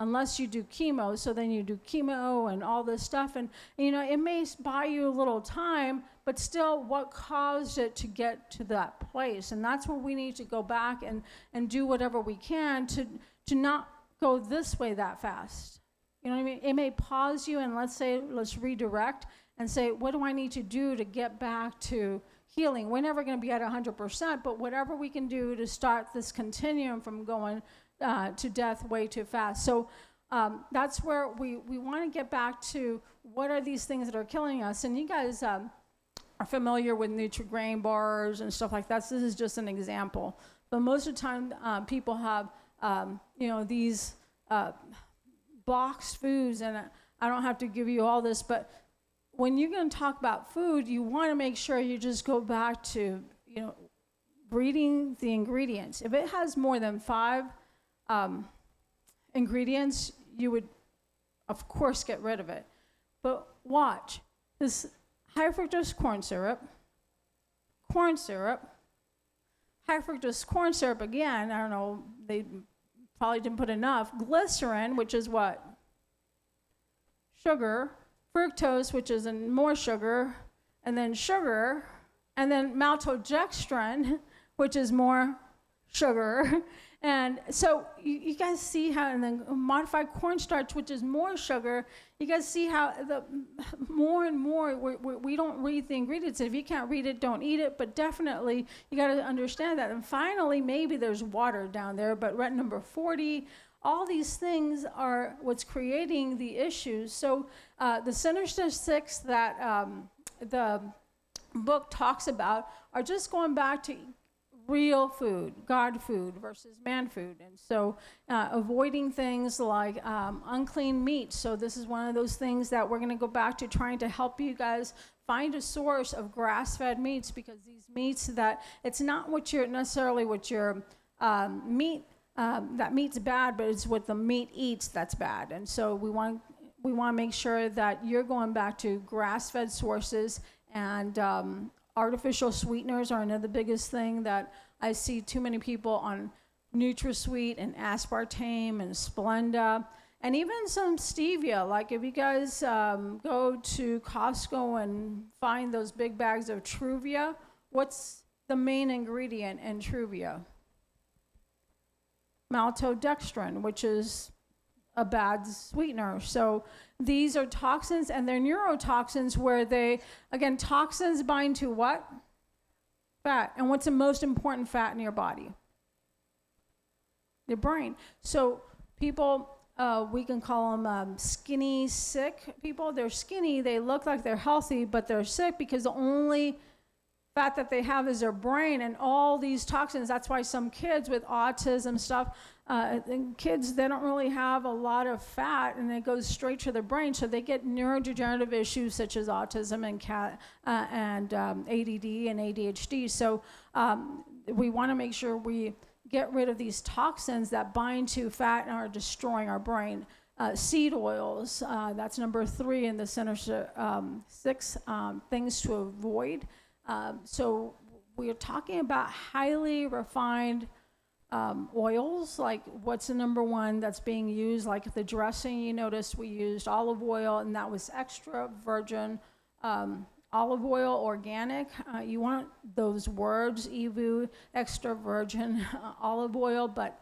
unless you do chemo. So then you do chemo and all this stuff. And it may buy you a little time, but still, what caused it to get to that place? And that's where we need to go back and do whatever we can to not go this way that fast. You know what I mean? It may pause you and let's redirect and say, what do I need to do to get back to healing? We're never going to be at 100%, but whatever we can do to start this continuum from going to death way too fast. So that's where we want to get back to what are these things that are killing us. And you guys are familiar with Nutri-Grain bars and stuff like that. So this is just an example. But most of the time, people have, these boxed foods, and I don't have to give you all this, but when you're going to talk about food, you want to make sure you just go back to, reading the ingredients. If it has more than 5 ingredients, you would, of course, get rid of it. But watch, this high fructose corn syrup, high fructose corn syrup, again, I don't know, they probably didn't put enough. Glycerin, which is what? Sugar. Fructose, which is more sugar, and then maltodextrin, which is more sugar. And so you guys see how, and then modified cornstarch, which is more sugar. You guys see how the more and more we don't read the ingredients. If you can't read it, don't eat it. But definitely you got to understand that. And finally, maybe there's water down there, but ret number 40. All these things are what's creating the issues. So the Sinister Six that the book talks about are just going back to real food, God food versus man food. And so avoiding things like unclean meat. So this is one of those things that we're going to go back to, trying to help you guys find a source of grass-fed meats, because these meats that it's not what you're meat. That meat's bad, but it's what the meat eats that's bad. And so we want to make sure that you're going back to grass-fed sources. And artificial sweeteners are another biggest thing that I see too many people on NutraSweet and aspartame and Splenda, and even some stevia. Like if you guys go to Costco and find those big bags of Truvia, what's the main ingredient in Truvia? Maltodextrin, which is a bad sweetener. So these are toxins, and they're neurotoxins, where toxins bind to what? Fat. And what's the most important fat in your body? Your brain. So people, we can call them skinny, sick people. They're skinny, they look like they're healthy, but they're sick because the only fat that they have is their brain, and all these toxins. That's why some kids with autism stuff, kids, they don't really have a lot of fat, and it goes straight to their brain, so they get neurodegenerative issues such as autism and ADD and ADHD. So we want to make sure we get rid of these toxins that bind to fat and are destroying our brain. Seed oils, that's number 3 in the Sinister 6 things to avoid. So we're talking about highly refined oils. Like, what's the number one that's being used? Like the dressing, you noticed we used olive oil, and that was extra virgin olive oil, organic. You want those words, EVU, extra virgin olive oil, but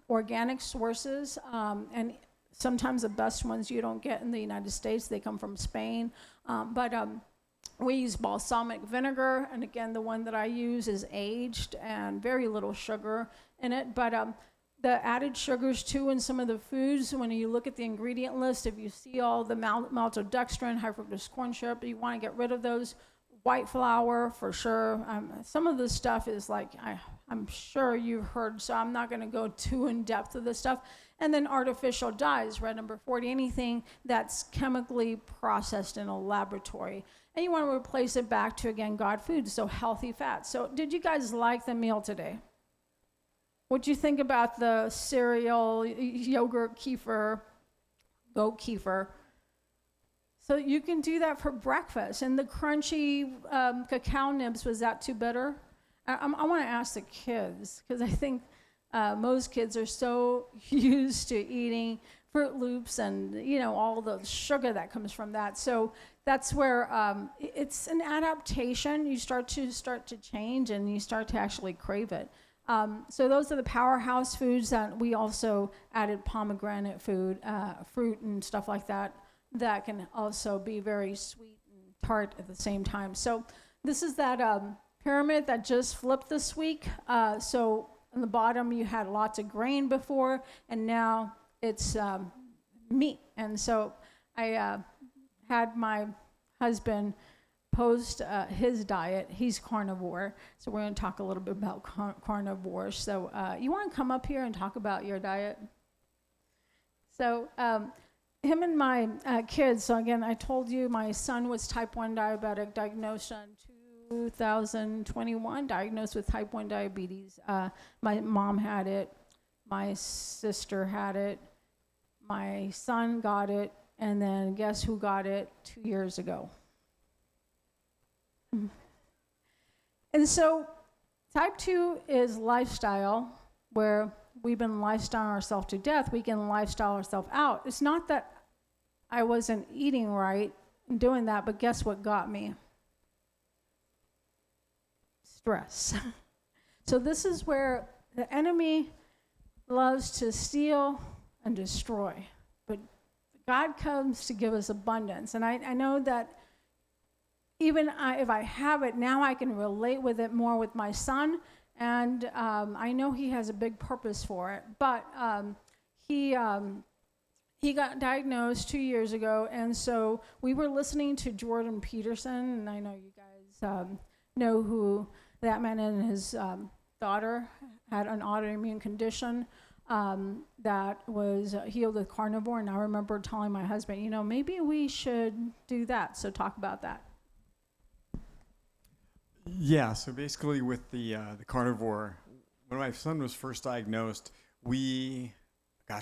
organic sources. And sometimes the best ones you don't get in the United States. They come from Spain. We use balsamic vinegar, and again, the one that I use is aged and very little sugar in it. But the added sugars too in some of the foods, when you look at the ingredient list, if you see all the maltodextrin, high fructose corn syrup, you want to get rid of those. White flour, for sure. Some of this stuff is like, I'm sure you've heard, so I'm not going to go too in depth of this stuff. And then artificial dyes, red number 40, anything that's chemically processed in a laboratory. And you want to replace it back to, again, God food, so healthy fats. So did you guys like the meal today? What'd you think about the cereal, yogurt, kefir, goat kefir? So you can do that for breakfast. And the crunchy cacao nibs, was that too bitter? I want to ask the kids, because I think Most kids are so used to eating Fruit Loops and, all the sugar that comes from that. So that's where it's an adaptation. You start to change, and you start to actually crave it. So those are the powerhouse foods that we also added pomegranate fruit and stuff like that can also be very sweet and tart at the same time. So this is that pyramid that just flipped this week. So on the bottom you had lots of grain before, and now it's meat. And so I had my husband post his diet. He's carnivore, so we're going to talk a little bit about carnivore. So you want to come up here and talk about your diet? So him and my kids, so again, I told you my son was type 1 diabetic, diagnosed in 2021, diagnosed with type 1 diabetes. My mom had it, my sister had it, my son got it, and then guess who got it 2 years ago? And so type 2 is lifestyle, where we've been lifestyling ourselves to death. We can lifestyle ourselves out. It's not that I wasn't eating right and doing that, but guess what got me? Stress. So this is where the enemy loves to steal and destroy. But God comes to give us abundance. And I know that even if I have it, now I can relate with it more with my son. And I know he has a big purpose for it. But he got diagnosed 2 years ago. And so we were listening to Jordan Peterson. And I know you guys know who that man and his daughter had an autoimmune condition that was healed with carnivore. And I remember telling my husband, maybe we should do that. So talk about that. Yeah, so basically with the carnivore, when my son was first diagnosed, we,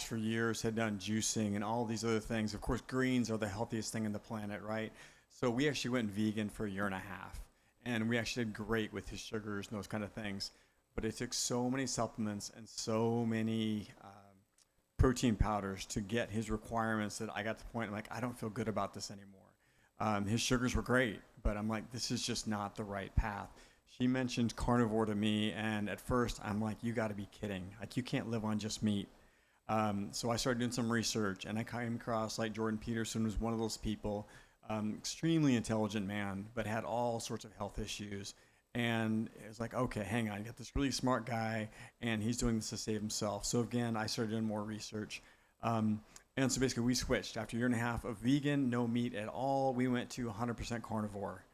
for years had done juicing and all these other things. Of course, greens are the healthiest thing on the planet, right? So we actually went vegan for a year and a half, and we actually did great with his sugars and those kind of things. But it took so many supplements and so many protein powders to get his requirements that I got to the point, I'm like, I don't feel good about this anymore. His sugars were great, but I'm like, this is just not the right path. She mentioned carnivore to me, and at first I'm like, you got to be kidding. Like, you can't live on just meat. So I started doing some research, and I came across, like, Jordan Peterson was one of those people, extremely intelligent man, but had all sorts of health issues. And it was like, okay, hang on, you got this really smart guy, and he's doing this to save himself. So again, I started doing more research. And so basically we switched. After a year and a half of vegan, no meat at all, we went to 100% carnivore.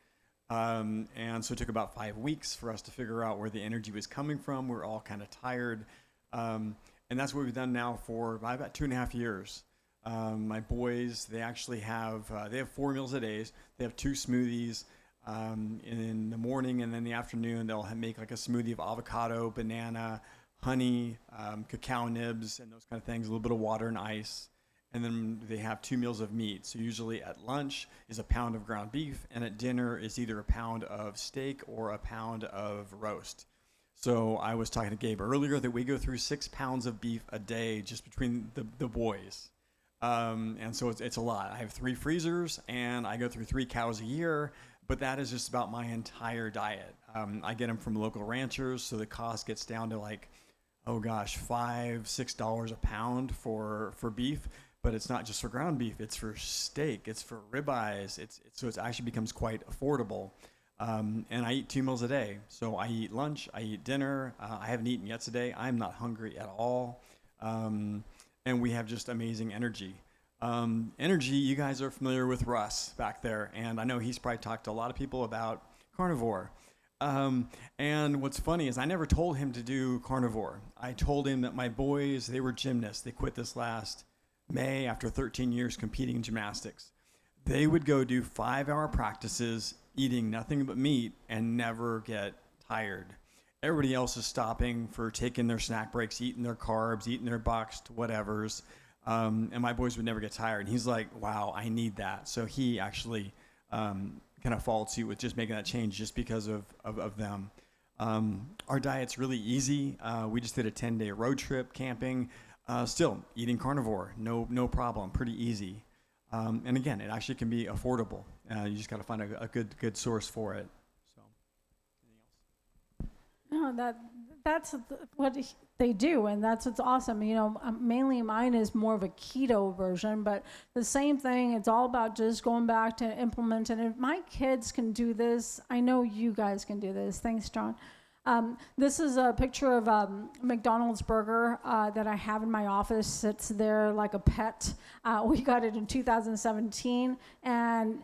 And so it took about 5 weeks for us to figure out where the energy was coming from. We were all kind of tired. And that's what we've done now for about 2.5 years. My boys, they actually have, they have 4 meals a day. They have 2 smoothies. In the morning, and then in the afternoon, they'll make like a smoothie of avocado, banana, honey, cacao nibs, and those kind of things, a little bit of water and ice. And then they have 2 meals of meat. So usually at lunch is a pound of ground beef, and at dinner is either a pound of steak or a pound of roast. So I was talking to Gabe earlier that we go through 6 pounds of beef a day just between the boys. And so it's a lot. I have 3 freezers, and I go through 3 cows a year, but that is just about my entire diet. I get them from local ranchers, so the cost gets down to like, $5-6 a pound for beef. But it's not just for ground beef; it's for steak, it's for ribeyes. So it actually becomes quite affordable. And I eat 2 meals a day. So I eat lunch, I eat dinner. I haven't eaten yet today. I'm not hungry at all. And we have just amazing energy. Energy, you guys are familiar with Russ back there, and I know he's probably talked to a lot of people about carnivore. And what's funny is I never told him to do carnivore. I told him that my boys, they were gymnasts. They quit this last May after 13 years competing in gymnastics. They would go do 5-hour practices eating nothing but meat and never get tired. Everybody else is stopping for taking their snack breaks, eating their carbs, eating their boxed whatevers. And my boys would never get tired. And he's like, wow, I need that. So he actually kind of followed suit with just making that change just because of them. Our diet's really easy. We just did a 10-day road trip camping. Still eating carnivore, no problem, pretty easy. And again, it actually can be affordable. You just got to find a good source for it. So, anything else? No, that's what they do, and that's what's awesome. Mainly mine is more of a keto version, but the same thing. It's all about just going back to implement. And if my kids can do this, I know you guys can do this. Thanks, John. This is a picture of McDonald's burger that I have in my office. It's there like a pet. We got it in 2017, and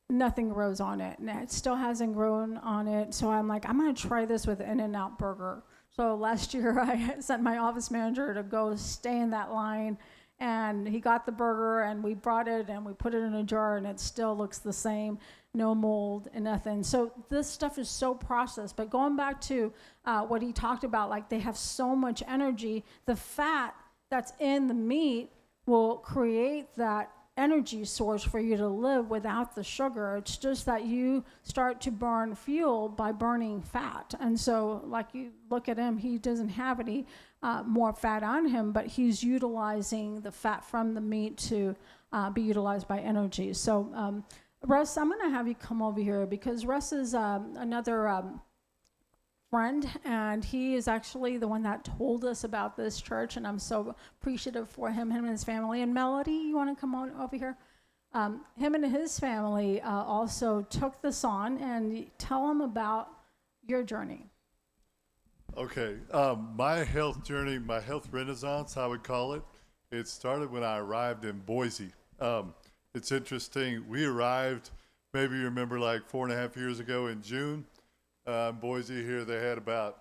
nothing grows on it. And it still hasn't grown on it. So I'm like, I'm going to try this with In-N-Out Burger. So last year I sent my office manager to go stay in that line, and he got the burger, and we brought it and we put it in a jar, and it still looks the same. No mold and nothing. So this stuff is so processed. But going back to what he talked about, like they have so much energy, the fat that's in the meat will create that energy source for you to live without the sugar. It's just that you start to burn fuel by burning fat. And so like you look at him, he doesn't have any more fat on him, but he's utilizing the fat from the meat to be utilized by energy. So Russ, I'm going to have you come over here because Russ is another friend, and he is actually the one that told us about this church, and I'm so appreciative for him and his family. And Melody, you want to come on over here? Him and his family also took this on, and tell them about your journey. Okay, my health journey, my health renaissance, I would call it. It started when I arrived in Boise. It's interesting. We arrived, maybe you remember, like 4.5 years ago in June. Boise here, they had about,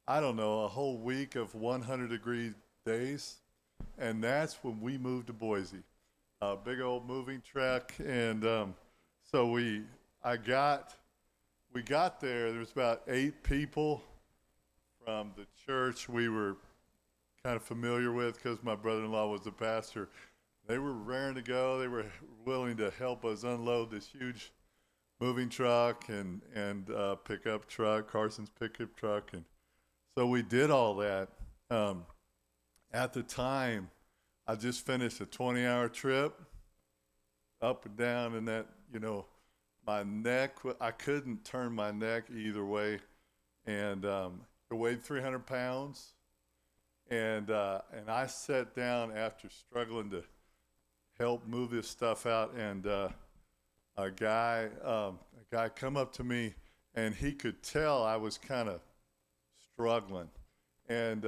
I don't know, a whole week of 100-degree days. And that's when we moved to Boise. A big old moving truck. And so we got there. There was about 8 people from the church we were kind of familiar with because my brother-in-law was the pastor. They were raring to go. They were willing to help us unload this huge moving truck and pickup truck, Carson's pickup truck. And so we did all that. At the time, I just finished a 20-hour trip up and down, and that, my neck, I couldn't turn my neck either way. And I weighed 300 pounds. And I sat down after struggling to help move this stuff out, and a guy come up to me, and he could tell I was kind of struggling, and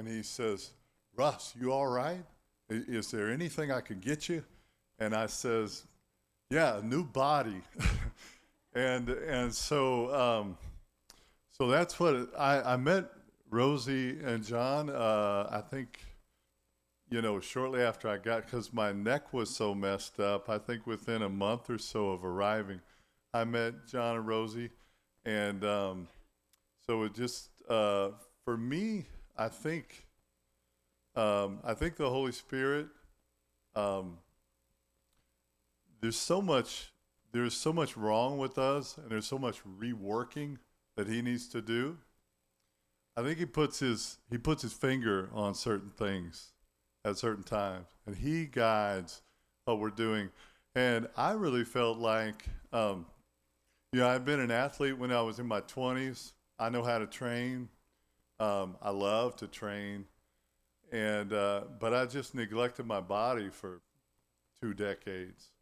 he says, "Russ, you all right? Is there anything I can get you?" And I says, "Yeah, a new body," and so that's what I met Rosie and John. I think, shortly after I got, because my neck was so messed up, I think within a month or so of arriving, I met John and Rosie. And so it just, for me, I think the Holy Spirit, there's so much wrong with us, and there's so much reworking that he needs to do. I think he puts his finger on certain things at certain times, and he guides what we're doing. And I really felt like, I've been an athlete when I was in my 20s. I know how to train. I love to train, but I just neglected my body for 2 decades.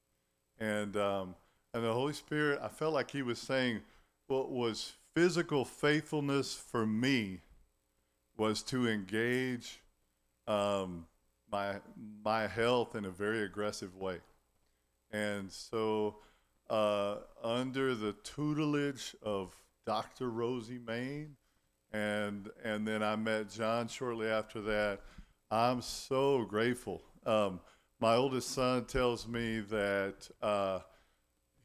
And the Holy Spirit, I felt like he was saying what was physical faithfulness for me was to engage my health in a very aggressive way. And so under the tutelage of Dr. Rosie Main, and then I met John shortly after that, I'm so grateful. My oldest son tells me that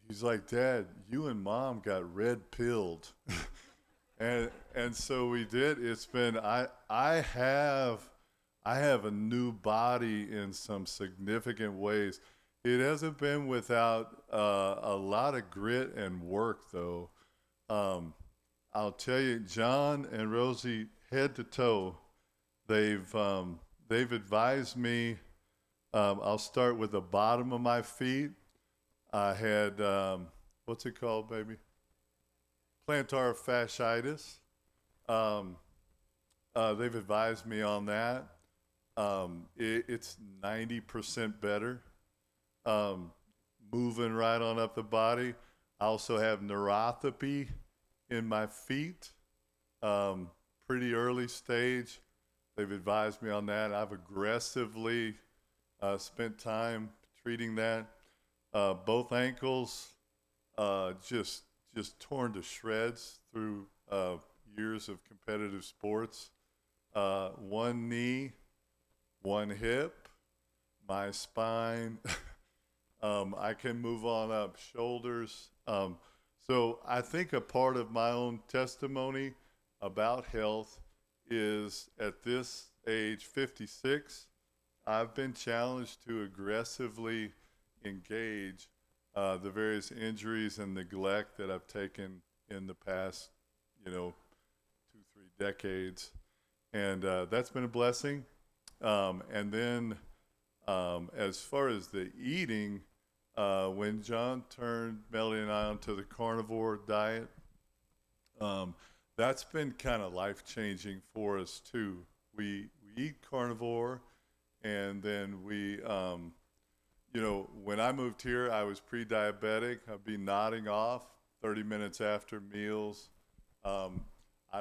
he's like, "Dad, you and Mom got red-pilled." and so we did. It's been, I have a new body in some significant ways. It hasn't been without a lot of grit and work, though. I'll tell you, John and Rosie, head to toe, they've advised me. I'll start with the bottom of my feet. I had what's it called, baby? Plantar fasciitis. They've advised me on that. It's 90% better. Moving right on up the body. I also have neuropathy in my feet. Pretty early stage. They've advised me on that. I've aggressively spent time treating that. Both ankles just torn to shreds through years of competitive sports. One knee, one hip, my spine. I can move on up, shoulders. So I think a part of my own testimony about health is at this age, 56, I've been challenged to aggressively engage the various injuries and neglect that I've taken in the past, 2-3 decades. And that's been a blessing. And then as far as the eating, when John turned Melody and I onto the carnivore diet, that's been kind of life-changing for us too. We eat carnivore, and then we, when I moved here, I was pre-diabetic. I'd be nodding off 30 minutes after meals. I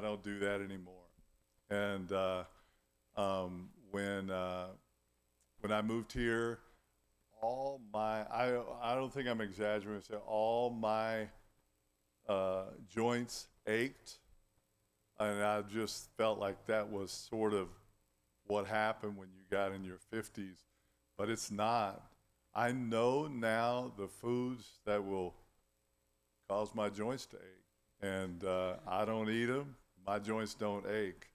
don't do that anymore. And when I moved here, I don't think I'm exaggerating when I say all my joints ached, and I just felt like that was sort of what happened when you got in your 50s, but it's not. I know now the foods that will cause my joints to ache, and I don't eat them. My joints don't ache.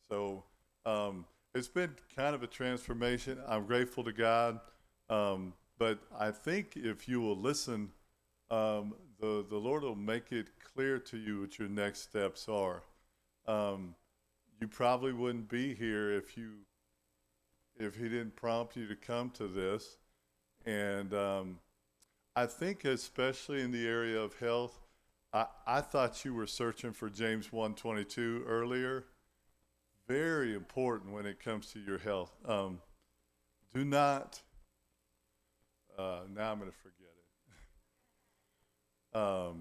So it's been kind of a transformation. I'm grateful to God, but I think if you will listen, the Lord will make it clear to you what your next steps are. You probably wouldn't be here if He didn't prompt you to come to this. And I think especially in the area of health, I thought you were searching for James 1:22 earlier. Very important when it comes to your health. Do not, now I'm going to forget it.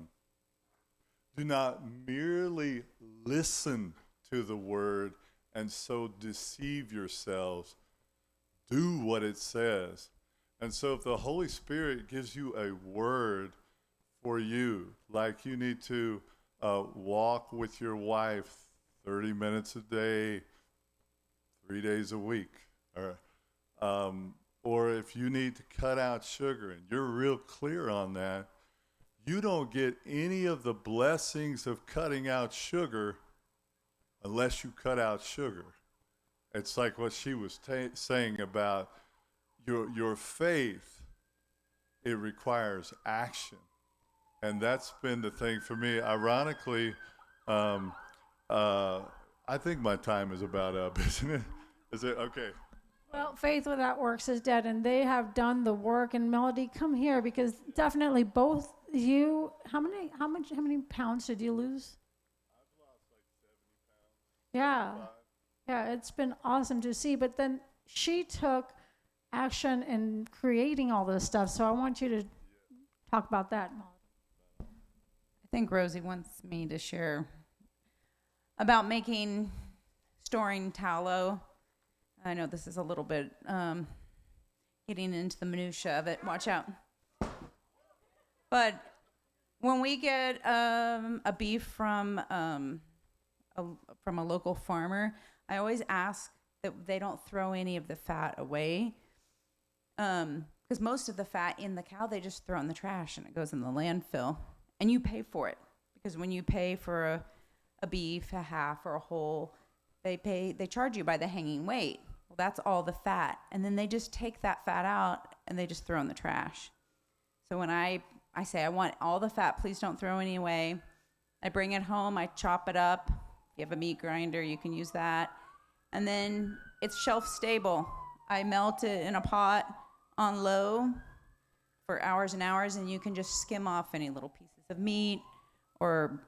Do not merely listen to the word and so deceive yourselves. Do what it says. And so if the Holy Spirit gives you a word for you, like you need to walk with your wife 30 minutes a day, 3 days a week, or if you need to cut out sugar, and you're real clear on that, you don't get any of the blessings of cutting out sugar unless you cut out sugar. It's like what she was saying about your faith. It requires action. And that's been the thing for me. Ironically, I think my time is about up, isn't it? Is it? Okay. Well, faith without works is dead, and they have done the work. And Melody, come here, because definitely both you. How many pounds did you lose? I've lost like 70 pounds. Yeah, it's been awesome to see. But then she took action in creating all this stuff. So I want you to talk about that, Melody. I think Rosie wants me to share about storing tallow. I know this is a little bit getting into the minutia of it. Watch out. But when we get a beef from a local farmer, I always ask that they don't throw any of the fat away, because most of the fat in the cow they just throw in the trash and it goes in the landfill, and you pay for it, because when you pay for a beef, a half, or a whole, they charge you by the hanging weight. Well, that's all the fat, and then they just take that fat out and they just throw in the trash. So when I say I want all the fat, please don't throw any away, I bring it home, I chop it up. If you have a meat grinder, you can use that. And then it's shelf stable. I melt it in a pot on low for hours and hours, and you can just skim off any little pieces of meat or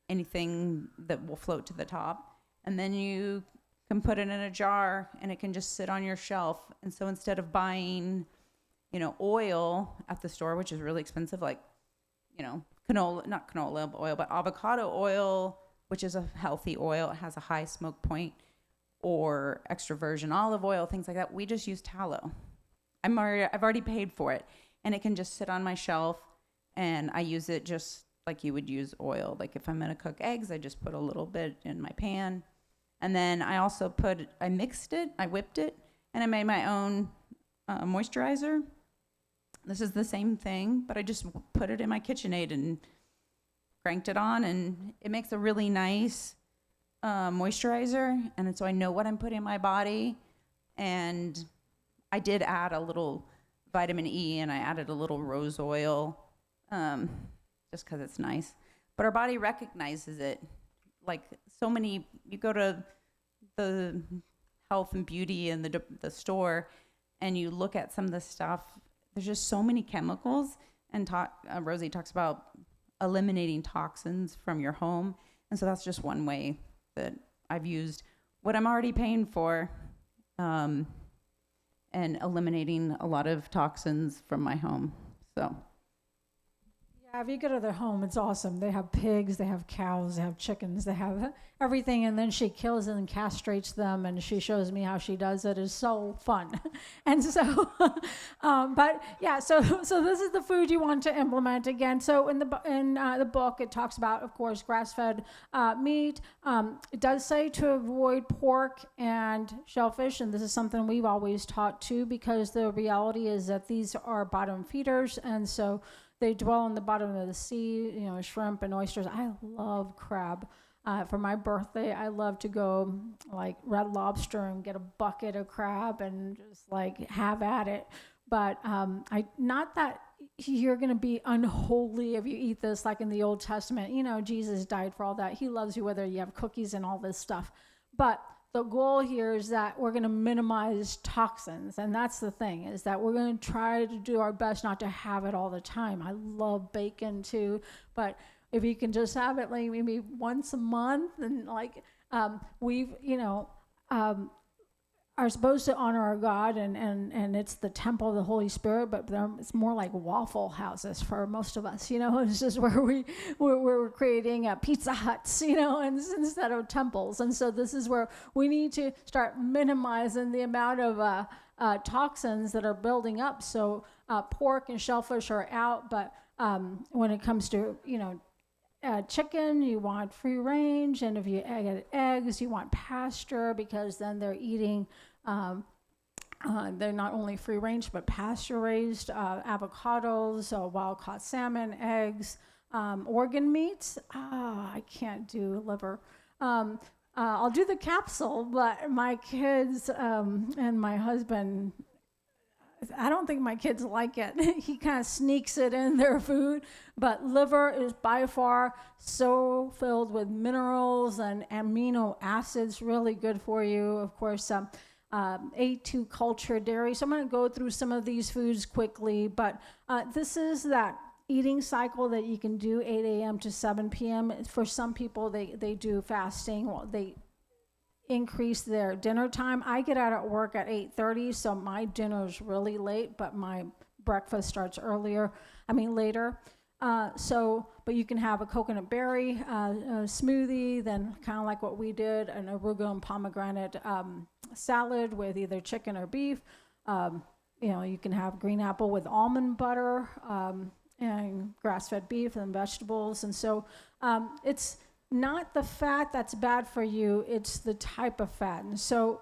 anything that will float to the top. And then you can put it in a jar, and it can just sit on your shelf. And so instead of buying, oil at the store, which is really expensive, like, not canola oil, but avocado oil, which is a healthy oil, it has a high smoke point, or extra virgin olive oil, things like that. We just use tallow. I've already paid for it, and it can just sit on my shelf, and I use it just like you would use oil. Like if I'm gonna cook eggs, I just put a little bit in my pan, and then I also I mixed it, I whipped it, and I made my own moisturizer. This is the same thing, but I just put it in my KitchenAid and cranked it on, and it makes a really nice moisturizer. And so I know what I'm putting in my body. And I did add a little vitamin E, and I added a little rose oil just because it's nice. But our body recognizes it. Like you go to the health and beauty in the store, and you look at some of the stuff. There's just so many chemicals, and Rosie talks about eliminating toxins from your home, and so that's just one way that I've used what I'm already paying for, and eliminating a lot of toxins from my home. So. Yeah, if you go to their home, it's awesome. They have pigs, they have cows, they have chickens, they have everything, and then she kills and castrates them, and she shows me how she does it. It's so fun. And so, but yeah, so this is the food you want to implement again. So in the book, it talks about, of course, grass-fed meat. It does say to avoid pork and shellfish, and this is something we've always taught too, because the reality is that these are bottom feeders, and so they dwell in the bottom of the sea, shrimp and oysters. I love crab. For my birthday, I love to go like Red Lobster and get a bucket of crab and just like have at it. But not that you're going to be unholy if you eat this, like in the Old Testament. Jesus died for all that. He loves you whether you have cookies and all this stuff. But the goal here is that we're going to minimize toxins. And that's the thing, is that we're going to try to do our best not to have it all the time. I love bacon too, but if you can just have it like maybe once a month, and like are supposed to honor our God, and it's the temple of the Holy Spirit, but it's more like Waffle Houses for most of us, It's just where we're creating Pizza Huts, instead of temples. And so this is where we need to start minimizing the amount of toxins that are building up. So pork and shellfish are out, but when it comes to, chicken, you want free range, and if you get eggs, you want pasture, because then they're eating, they're not only free range but pasture raised, avocados, wild caught salmon, eggs, organ meats. I can't do liver. I'll do the capsule, but my kids and my husband, I don't think my kids like it. He kind of sneaks it in their food. But liver is by far so filled with minerals and amino acids, really good for you. Of course, A2 cultured dairy. So I'm going to go through some of these foods quickly. But this is that eating cycle that you can do 8 a.m. to 7 p.m. For some people, they do fasting. Well, they increase their dinner time. I get out at work at 8:30, so my dinner is really late, but my breakfast starts later. But you can have a coconut berry smoothie, then kind of like what we did, an arugula and pomegranate salad with either chicken or beef. You can have green apple with almond butter and grass-fed beef and vegetables. And so it's not the fat that's bad for you, it's the type of fat. And so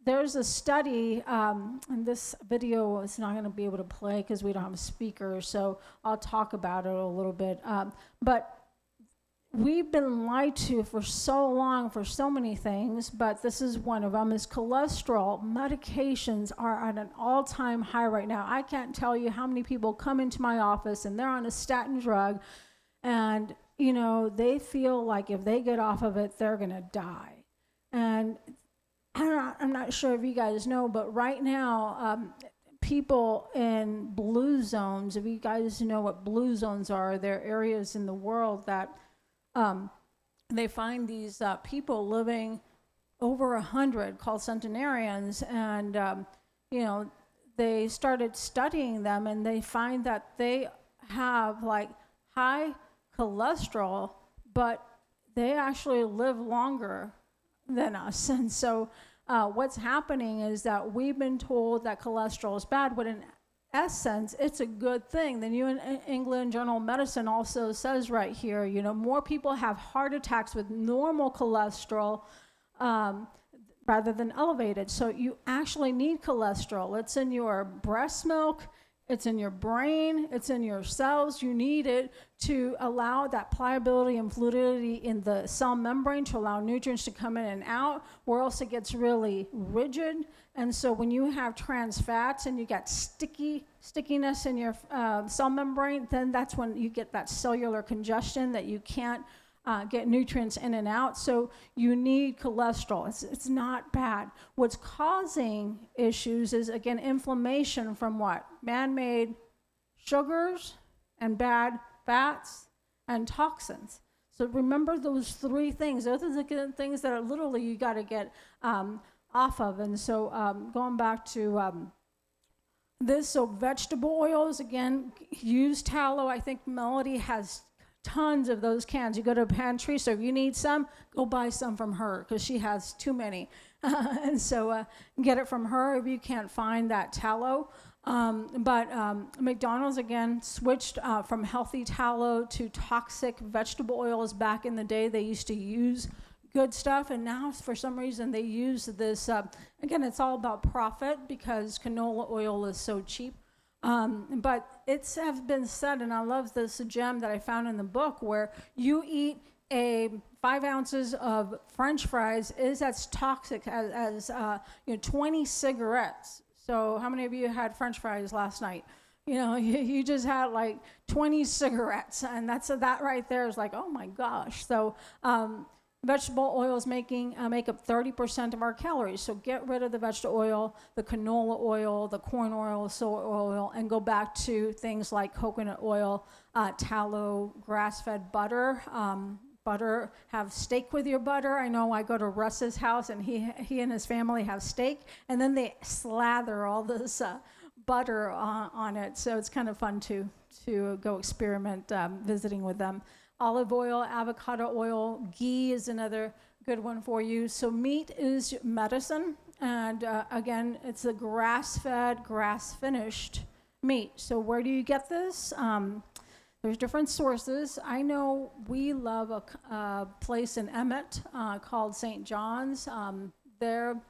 there's a study, and this video is not going to be able to play because we don't have a speaker, so I'll talk about it a little bit. But we've been lied to for so long for so many things, but this is one of them, is cholesterol. Medications are at an all-time high right now. I can't tell you how many people come into my office and they're on a statin drug, and they feel like if they get off of it, they're going to die. And I'm not sure if you guys know, but right now, people in blue zones, if you guys know what blue zones are, they're areas in the world that they find these people living over 100 called centenarians, and they started studying them, and they find that they have like high cholesterol, but they actually live longer than us. And so what's happening is that we've been told that cholesterol is bad, but in essence, it's a good thing. The New England Journal of Medicine also says right here, more people have heart attacks with normal cholesterol rather than elevated. So you actually need cholesterol. It's in your breast milk, it's in your brain, it's in your cells. You need it to allow that pliability and fluidity in the cell membrane to allow nutrients to come in and out, or else it gets really rigid. And so when you have trans fats and you get stickiness in your cell membrane, then that's when you get that cellular congestion that you can't get nutrients in and out. So you need cholesterol. It's not bad. What's causing issues is, again, inflammation from what? Man-made sugars and bad fats and toxins. So remember those three things. Those are the things that are literally you got to get off of. And so going back to this, so vegetable oils, again, use tallow. I think Melody has tons of those cans. You go to a pantry, so if you need some, go buy some from her because she has too many. And so get it from her if you can't find that tallow. But McDonald's, again, switched from healthy tallow to toxic vegetable oils. Back in the day, they used to use good stuff, and now for some reason they use this. Again, it's all about profit because canola oil is so cheap. But it's have been said, and I love this gem that I found in the book, where you eat 5 ounces of French fries is as toxic as 20 cigarettes. So how many of you had French fries last night? You just had like 20 cigarettes, and that right there is like, oh my gosh. So vegetable oils make up 30% of our calories. So get rid of the vegetable oil, the canola oil, the corn oil, soy oil, and go back to things like coconut oil, tallow, grass-fed butter. Butter, have steak with your butter. I know I go to Russ's house, and he and his family have steak, and then they slather all this butter on it. So it's kind of fun to go experiment visiting with them. Olive oil, avocado oil, ghee is another good one for you. So meat is medicine, and again, it's a grass-fed, grass-finished meat. So where do you get this? There's different sources. I know we love a place in Emmett called St. John's. They're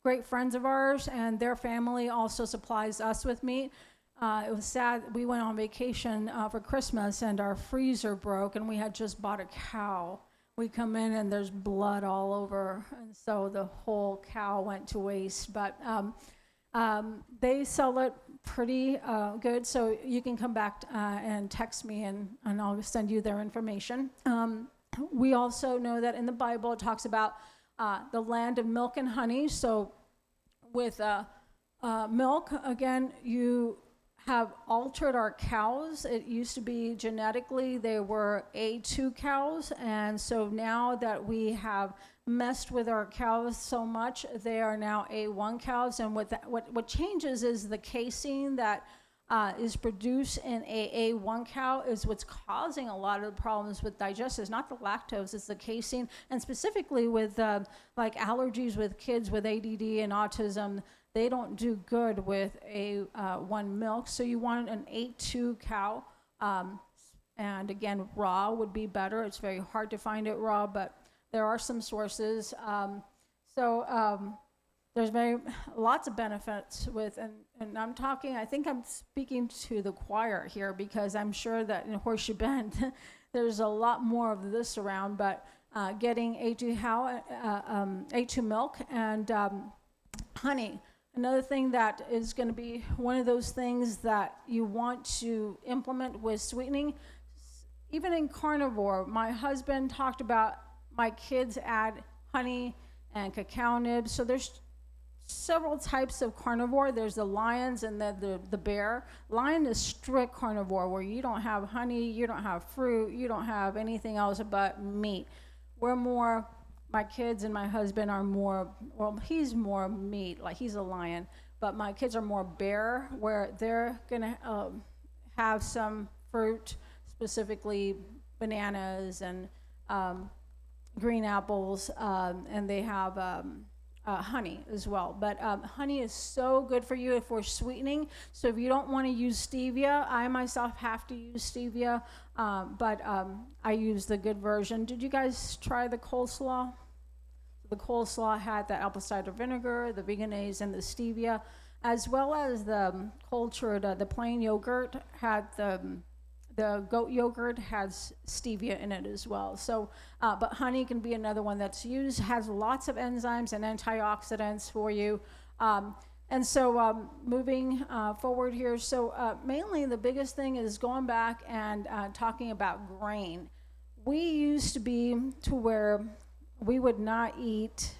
great friends of ours, and their family also supplies us with meat. It was sad. We went on vacation for Christmas, and our freezer broke, and we had just bought a cow. We come in, and there's blood all over, and so the whole cow went to waste. But they sell it pretty good, so you can come back and text me, and I'll send you their information. We also know that in the Bible it talks about the land of milk and honey. So with milk, again, you have altered our cows. It used to be genetically they were A2 cows, and so now that we have messed with our cows so much, they are now A1 cows. And what changes is the casein that is produced in a A1 cow is what's causing a lot of the problems with digestion. Not the lactose, it's the casein, and specifically with like allergies with kids with ADD and autism. They don't do good with A1 milk, so you want an A2 cow. And again, raw would be better. It's very hard to find it raw, but there are some sources. There's lots of benefits with, and I think I'm speaking to the choir here, because I'm sure that in Horseshoe Bend, there's a lot more of this around, but getting A2 milk and honey. Another thing that is going to be one of those things that you want to implement with sweetening, even in carnivore, my husband talked about my kids add honey and cacao nibs. So there's several types of carnivore. There's the lions and the bear. Lion is strict carnivore where you don't have honey, you don't have fruit, you don't have anything else but meat. We're more, my kids and my husband are more, well, he's more meat, like he's a lion, but my kids are more bear, where they're gonna have some fruit, specifically bananas and green apples, and they have honey as well. But honey is so good for you if we're sweetening. So if you don't want to use stevia, I myself have to use stevia, but I use the good version. Did you guys try the coleslaw? The coleslaw had the apple cider vinegar, the veganese, and the stevia, as well as the cultured, the plain yogurt had the goat yogurt has stevia in it as well. So, but honey can be another one that's used, has lots of enzymes and antioxidants for you. And so moving forward here, so mainly the biggest thing is going back and talking about grain. We used to be to where we would not eat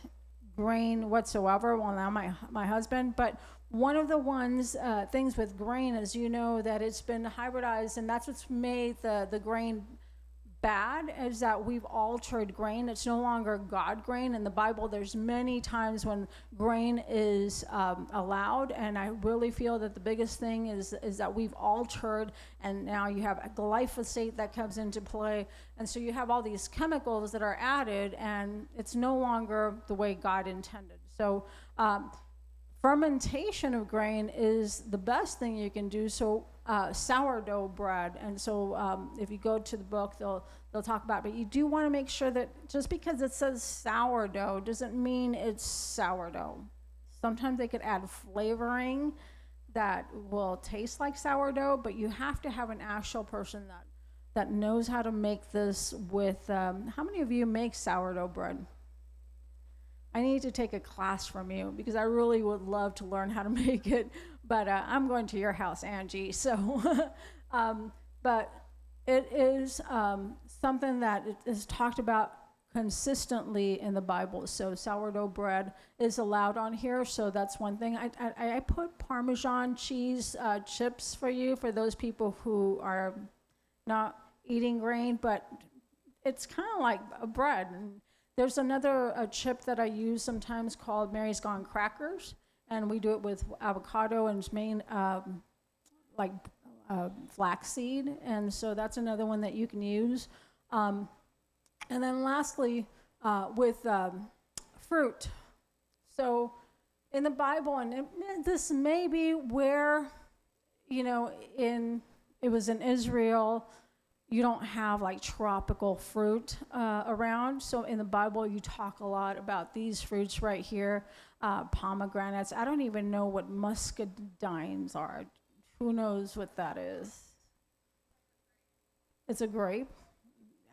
grain whatsoever. Well, now my husband, but one of the things with grain is, you know, that it's been hybridized, and that's what's made the grain bad, is that we've altered grain. It's no longer God grain. In the Bible, there's many times when grain is allowed, and I really feel that the biggest thing is that we've altered, and now you have glyphosate that comes into play, and so you have all these chemicals that are added, and it's no longer the way God intended. So fermentation of grain is the best thing you can do. So sourdough bread, and so if you go to the book, they'll talk about it. But you do want to make sure that just because it says sourdough doesn't mean it's sourdough. Sometimes they could add flavoring that will taste like sourdough, but you have to have an actual person that knows how to make this with. How many of you make sourdough bread? I need to take a class from you because I really would love to learn how to make it, but I'm going to your house, Angie. So, but it is something that is talked about consistently in the Bible. So sourdough bread is allowed on here. So that's one thing. I put Parmesan cheese chips for you, for those people who are not eating grain, but it's kind of like a bread. And there's another chip that I use sometimes called Mary's Gone Crackers, and we do it with avocado and main flaxseed, and so that's another one that you can use. And then lastly, with fruit. So in the Bible, and this may be where, you know, it was in Israel, you don't have like tropical fruit around. So in the Bible, you talk a lot about these fruits right here, pomegranates. I don't even know what muscadines are. Who knows what that is? It's a grape.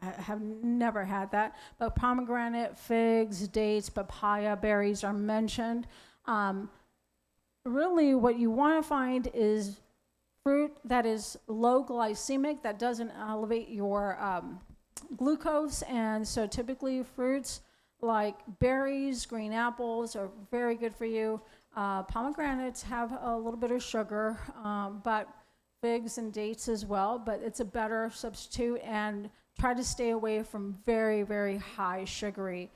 I have never had that. But pomegranate, figs, dates, papaya, berries are mentioned. Really, what you want to find is fruit that is low glycemic, that doesn't elevate your glucose. And so typically fruits like berries, green apples are very good for you. Pomegranates have a little bit of sugar, but figs and dates as well, but it's a better substitute. And try to stay away from very, very high sugary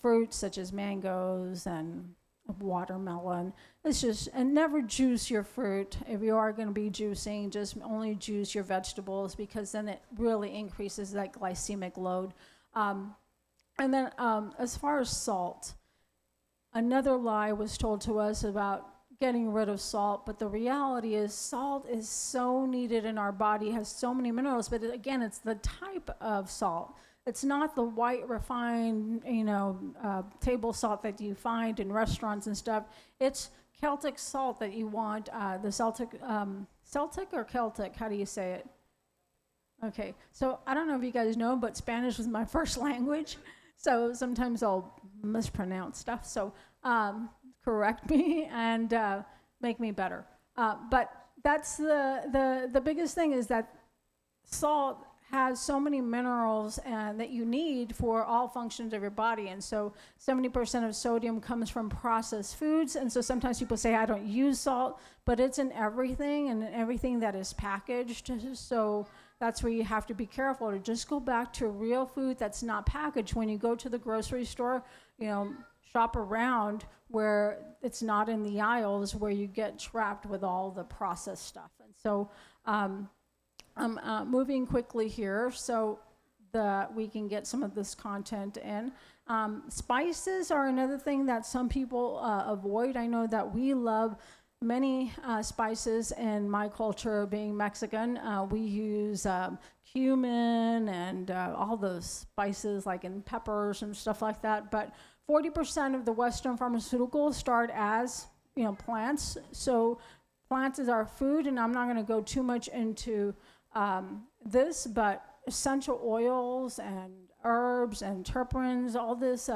fruits such as mangoes and watermelon. It's just, and never juice your fruit. If you are going to be juicing, just only juice your vegetables, because then it really increases that glycemic load. And then as far as salt, another lie was told to us about getting rid of salt, but the reality is salt is so needed in our body, has so many minerals, but again, it's the type of salt. It's not the white refined, table salt that you find in restaurants and stuff. It's Celtic salt that you want, the Celtic or Celtic, how do you say it? Okay, so I don't know if you guys know, but Spanish was my first language, so sometimes I'll mispronounce stuff, so correct me and make me better. But that's the biggest thing, is that salt has so many minerals and that you need for all functions of your body. And so 70% of sodium comes from processed foods. And so sometimes people say, I don't use salt, but it's in everything and everything that is packaged. So that's where you have to be careful to just go back to real food that's not packaged. When you go to the grocery store, shop around where it's not in the aisles where you get trapped with all the processed stuff. And so I'm moving quickly here so that we can get some of this content in. Spices are another thing that some people avoid. I know that we love many spices in my culture, being Mexican. We use cumin and all those spices like in peppers and stuff like that. But 40% of the Western pharmaceuticals start as plants. So plants is our food, and I'm not going to go too much into this, but essential oils and herbs and terpenes, all this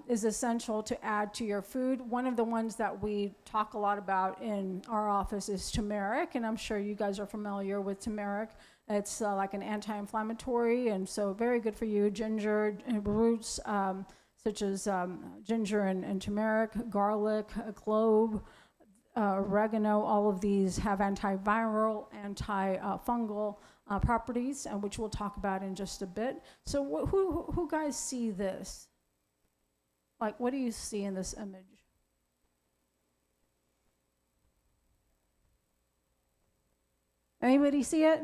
is essential to add to your food. One of the ones that we talk a lot about in our office is turmeric, and I'm sure you guys are familiar with turmeric. It's like an anti-inflammatory, and so very good for you. Ginger roots, such as ginger and turmeric, garlic, clove, oregano, all of these have antiviral, antifungal properties, which we'll talk about in just a bit. So who guys see this? Like, what do you see in this image? Anybody see it?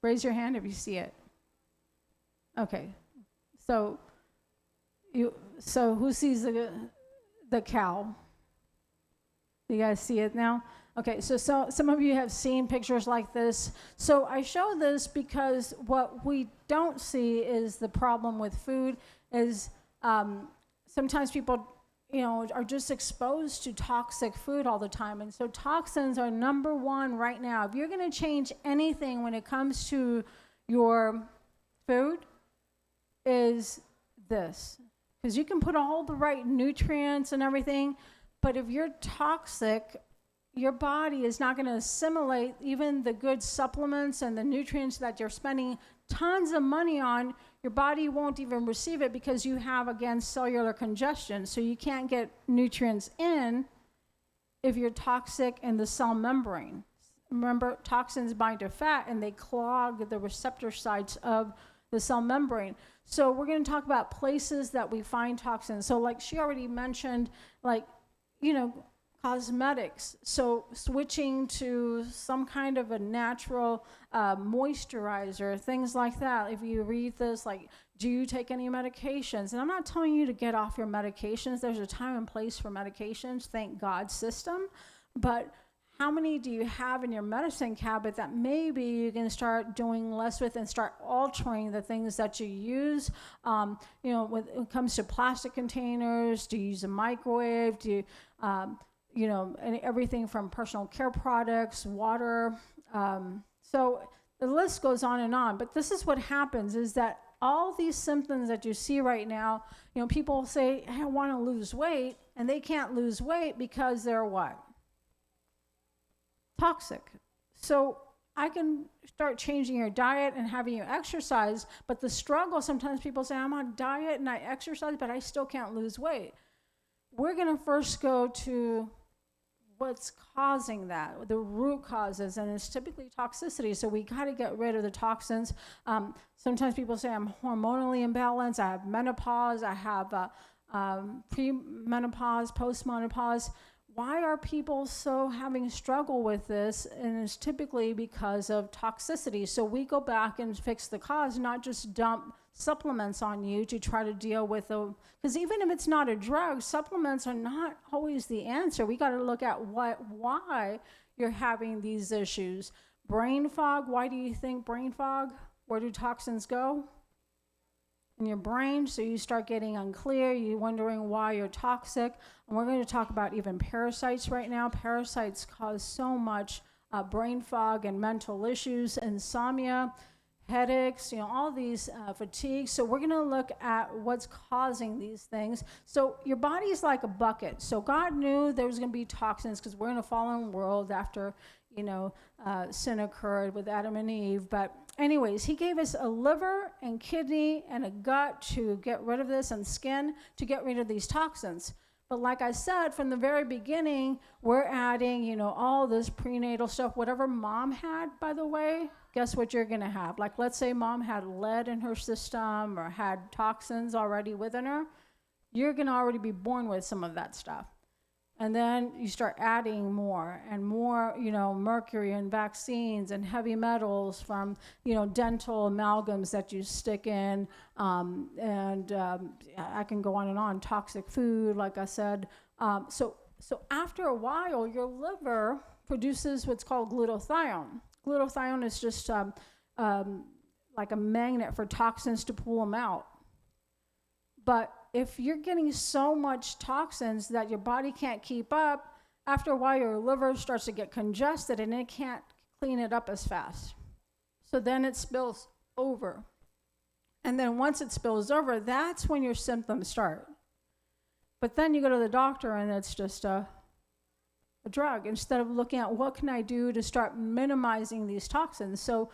Raise your hand if you see it. Okay. So who sees the cow? You guys see it now? Okay, so some of you have seen pictures like this. So I show this because what we don't see is the problem with food is sometimes people, are just exposed to toxic food all the time. And so toxins are number one right now. If you're going to change anything when it comes to your food, is this. Because you can put all the right nutrients and everything, but if you're toxic, your body is not going to assimilate even the good supplements and the nutrients that you're spending tons of money on. Your body won't even receive it because you have, again, cellular congestion. So you can't get nutrients in if you're toxic in the cell membrane. Remember, toxins bind to fat and they clog the receptor sites of the cell membrane. So we're going to talk about places that we find toxins. So like she already mentioned, cosmetics. So switching to some kind of a natural moisturizer, things like that. If you read this, like, do you take any medications? And I'm not telling you to get off your medications. There's a time and place for medications, thank God system. But how many do you have in your medicine cabinet that maybe you can start doing less with and start altering the things that you use? When it comes to plastic containers, do you use a microwave? Do you, and everything from personal care products, water. So the list goes on and on. But this is what happens is that all these symptoms that you see right now, people say, hey, I want to lose weight, and they can't lose weight because they're what? Toxic. So I can start changing your diet and having you exercise, but the struggle, sometimes people say, I'm on diet and I exercise, but I still can't lose weight. We're going to first go to what's causing that, the root causes, and it's typically toxicity. So we got to get rid of the toxins. Sometimes people say I'm hormonally imbalanced, I have menopause, I have premenopause, postmenopause. Why are people so having struggle with this? And it's typically because of toxicity. So we go back and fix the cause, not just dump supplements on you to try to deal with them. Because even if it's not a drug, supplements are not always the answer. We got to look at why you're having these issues. Brain fog, why do you think brain fog? Where do toxins go? In your brain, so you start getting unclear, you're wondering why you're toxic. And we're going to talk about even parasites right now. Parasites cause so much brain fog and mental issues, insomnia, headaches, all these fatigue. So we're going to look at what's causing these things. So your body is like a bucket. So God knew there was going to be toxins because we're in a fallen world after, sin occurred with Adam and Eve. But anyways, he gave us a liver and kidney and a gut to get rid of this, and skin to get rid of these toxins. But like I said, from the very beginning, we're adding, all this prenatal stuff. Whatever mom had, by the way, guess what you're going to have? Like, let's say mom had lead in her system or had toxins already within her. You're going to already be born with some of that stuff. And then you start adding more and more, mercury and vaccines and heavy metals from, dental amalgams that you stick in. I can go on and on, toxic food, like I said. So after a while, your liver produces what's called glutathione. Glutathione is just like a magnet for toxins to pull them out. But if you're getting so much toxins that your body can't keep up, after a while your liver starts to get congested and it can't clean it up as fast. So then it spills over. And then once it spills over, that's when your symptoms start. But then you go to the doctor and it's just a drug, instead of looking at what can I do to start minimizing these toxins. So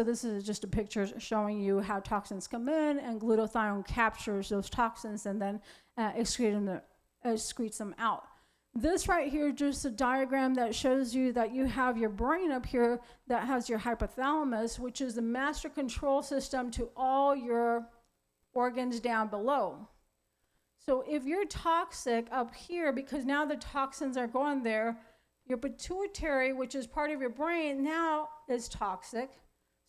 this is just a picture showing you how toxins come in, and glutathione captures those toxins and then excretes them out. This right here is just a diagram that shows you that you have your brain up here that has your hypothalamus, which is the master control system to all your organs down below. So if you're toxic up here, because now the toxins are going there, your pituitary, which is part of your brain, now is toxic.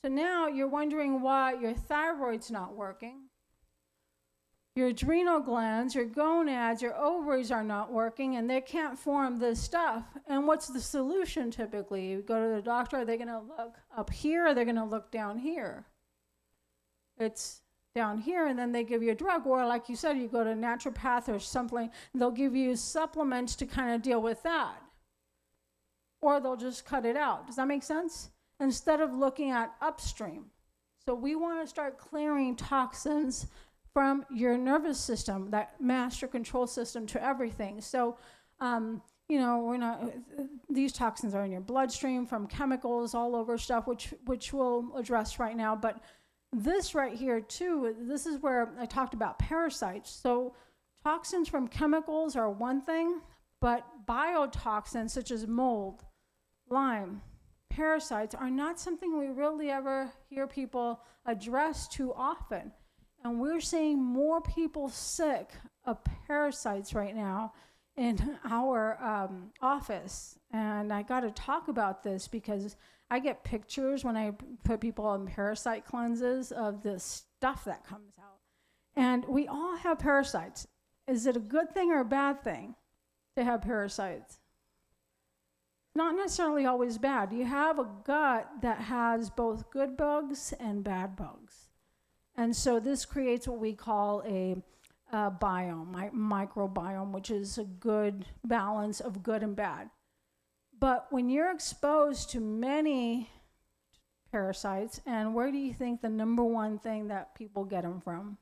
So now you're wondering why your thyroid's not working. Your adrenal glands, your gonads, your ovaries are not working, and they can't form this stuff. And what's the solution typically? You go to the doctor, are they going to look up here, or are they going to look down here? It's down here, and then they give you a drug, or like you said, you go to a naturopath or something, they'll give you supplements to kind of deal with that. Or they'll just cut it out. Does that make sense? Instead of looking at upstream. So we want to start clearing toxins from your nervous system, that master control system to everything. So, these toxins are in your bloodstream from chemicals all over stuff, which we'll address right now. But this right here too, this is where I talked about parasites. So toxins from chemicals are one thing, but biotoxins such as mold, Lyme, parasites are not something we really ever hear people address too often. And we're seeing more people sick of parasites right now in our office. And I got to talk about this because I get pictures when I put people on parasite cleanses of the stuff that comes out. And we all have parasites. Is it a good thing or a bad thing to have parasites? Not necessarily always bad. You have a gut that has both good bugs and bad bugs. And so this creates what we call a biome, microbiome, which is a good balance of good and bad. But when you're exposed to many parasites, and where do you think the number one thing that people get them from?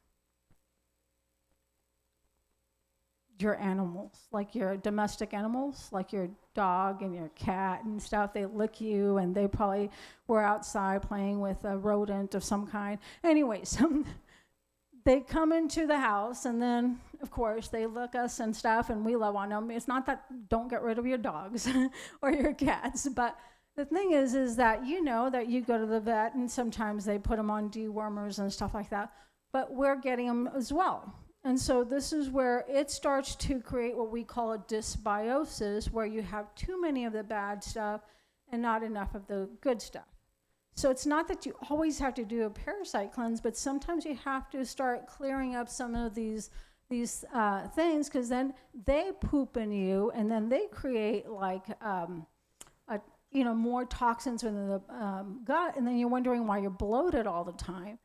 Your animals, like your domestic animals, like your dog and your cat and stuff. They lick you, and they probably were outside playing with a rodent of some kind. Anyways, they come into the house, and then, of course, they lick us and stuff, and we love on them. It's not that don't get rid of your dogs or your cats, but the thing is that you know that you go to the vet, and sometimes they put them on dewormers and stuff like that, but we're getting them as well. And so this is where it starts to create what we call a dysbiosis, where you have too many of the bad stuff and not enough of the good stuff. So it's not that you always have to do a parasite cleanse, but sometimes you have to start clearing up some of these things, because then they poop in you, and then they create like more toxins within the gut, and then you're wondering why you're bloated all the time,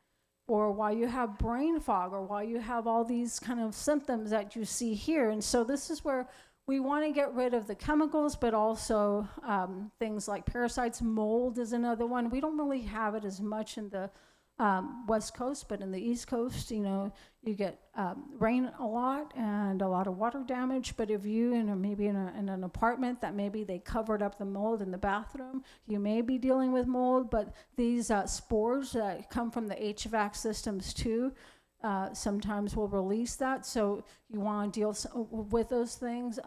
or why you have brain fog, or why you have all these kind of symptoms that you see here. And so this is where we want to get rid of the chemicals, but also things like parasites. Mold is another one. We don't really have it as much in the West Coast, but in the East Coast, you get rain a lot and a lot of water damage. But if you, maybe in an apartment that maybe they covered up the mold in the bathroom, you may be dealing with mold. But these spores that come from the HVAC systems too, sometimes will release that. So you want to deal with those things.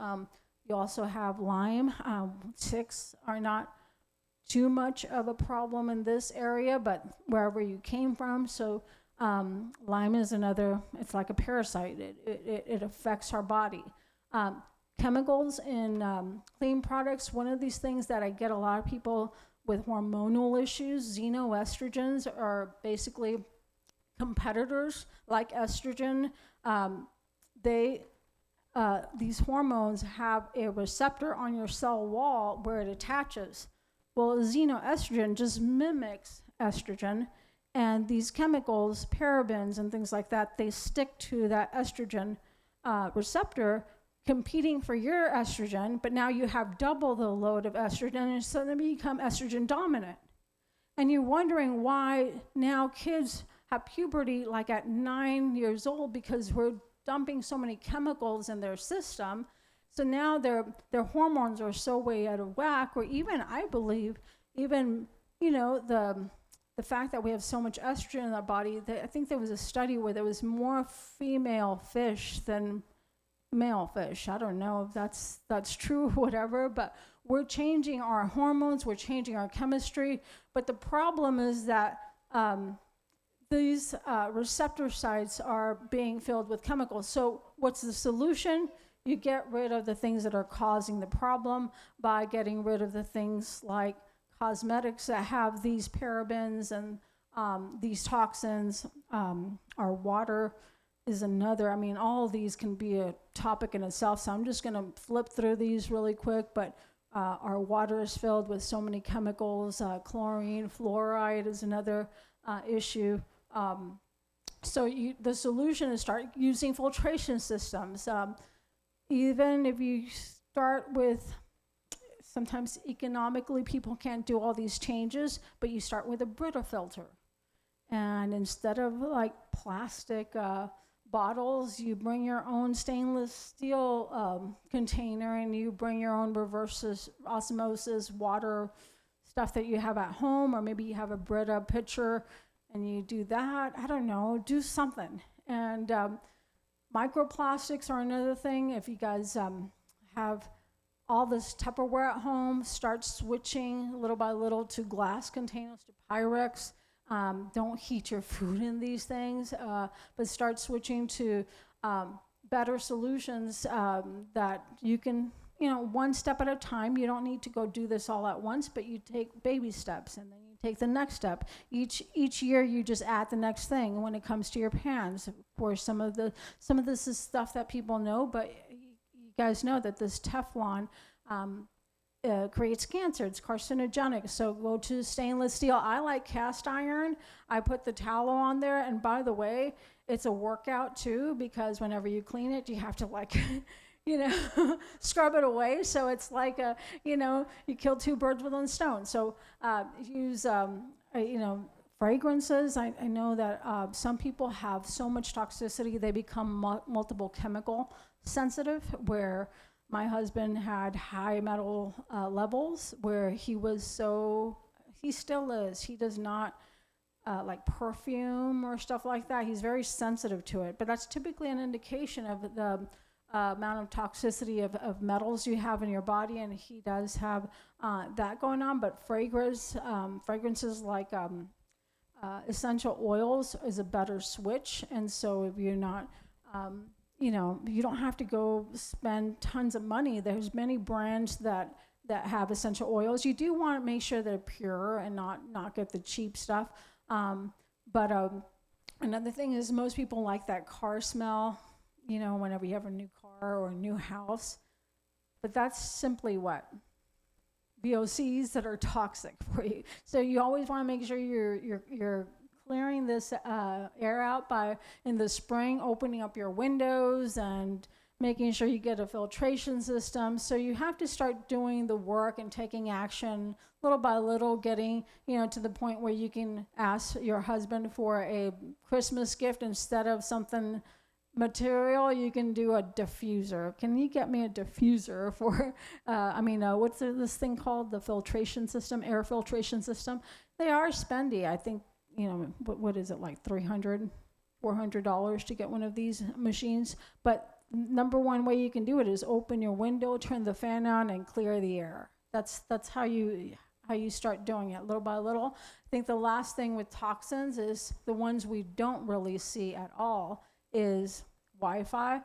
You also have Lyme. Ticks are not too much of a problem in this area, but wherever you came from. So Lyme is another, it's like a parasite. It affects our body. Chemicals in clean products, one of these things that I get a lot of people with hormonal issues, xenoestrogens are basically competitors like estrogen. These hormones have a receptor on your cell wall where it attaches. Well, xenoestrogen just mimics estrogen, and these chemicals, parabens and things like that, they stick to that estrogen receptor, competing for your estrogen, but now you have double the load of estrogen, and so then you become estrogen dominant. And you're wondering why now kids have puberty like at 9 years old, because we're dumping so many chemicals in their system. So now their hormones are so way out of whack, or even, I believe, even, the fact that we have so much estrogen in our body, I think there was a study where there was more female fish than male fish. I don't know if that's true or whatever, but we're changing our hormones, we're changing our chemistry. But the problem is that these receptor sites are being filled with chemicals. So what's the solution? You get rid of the things that are causing the problem by getting rid of the things like cosmetics that have these parabens and these toxins. Our water is another. All of these can be a topic in itself, so I'm just going to flip through these really quick. But our water is filled with so many chemicals. Chlorine, fluoride is another issue. So the solution is start using filtration systems. Even if you start with, sometimes economically people can't do all these changes, but you start with a Brita filter. And instead of like plastic bottles, you bring your own stainless steel container, and you bring your own reverse osmosis water stuff that you have at home, or maybe you have a Brita pitcher and you do that. I don't know, do something. And microplastics are another thing. If you guys have all this Tupperware at home, start switching little by little to glass containers, to Pyrex. Don't heat your food in these things, but start switching to better solutions that you can, one step at a time. You don't need to go do this all at once, but you take baby steps, and then you take the next step. Each year you just add the next thing. When it comes to your pans, of course, some of this is stuff that people know, but you guys know that this Teflon creates cancer. It's carcinogenic. So go to stainless steel. I like cast iron. I put the tallow on there, and by the way, it's a workout too, because whenever you clean it, you have to scrub it away. So it's like you kill two birds with one stone. So use fragrances. I know that some people have so much toxicity they become multiple chemical sensitive, where my husband had high metal levels, where he still is. He does not like perfume or stuff like that. He's very sensitive to it, but that's typically an indication of the amount of toxicity of metals you have in your body, and he does have that going on. But fragrances like essential oils is a better switch. And so if you're not, you don't have to go spend tons of money. There's many brands that have essential oils. You do want to make sure they're pure and not get the cheap stuff. But another thing is, most people like that car smell, whenever you have a new car or a new house. But that's simply what? VOCs that are toxic for you. So you always want to make sure you're clearing this air out by, in the spring, opening up your windows and making sure you get a filtration system. So you have to start doing the work and taking action little by little, getting, to the point where you can ask your husband for a Christmas gift instead of something material. You can do a diffuser. Can you get me a diffuser for, what's this thing called? The filtration system, air filtration system. They are spendy. I think, what is it, like $300, $400 to get one of these machines? But number one way you can do it is open your window, turn the fan on, and clear the air. That's how you start doing it, little by little. I think the last thing with toxins is the ones we don't really see at all is Wi-Fi.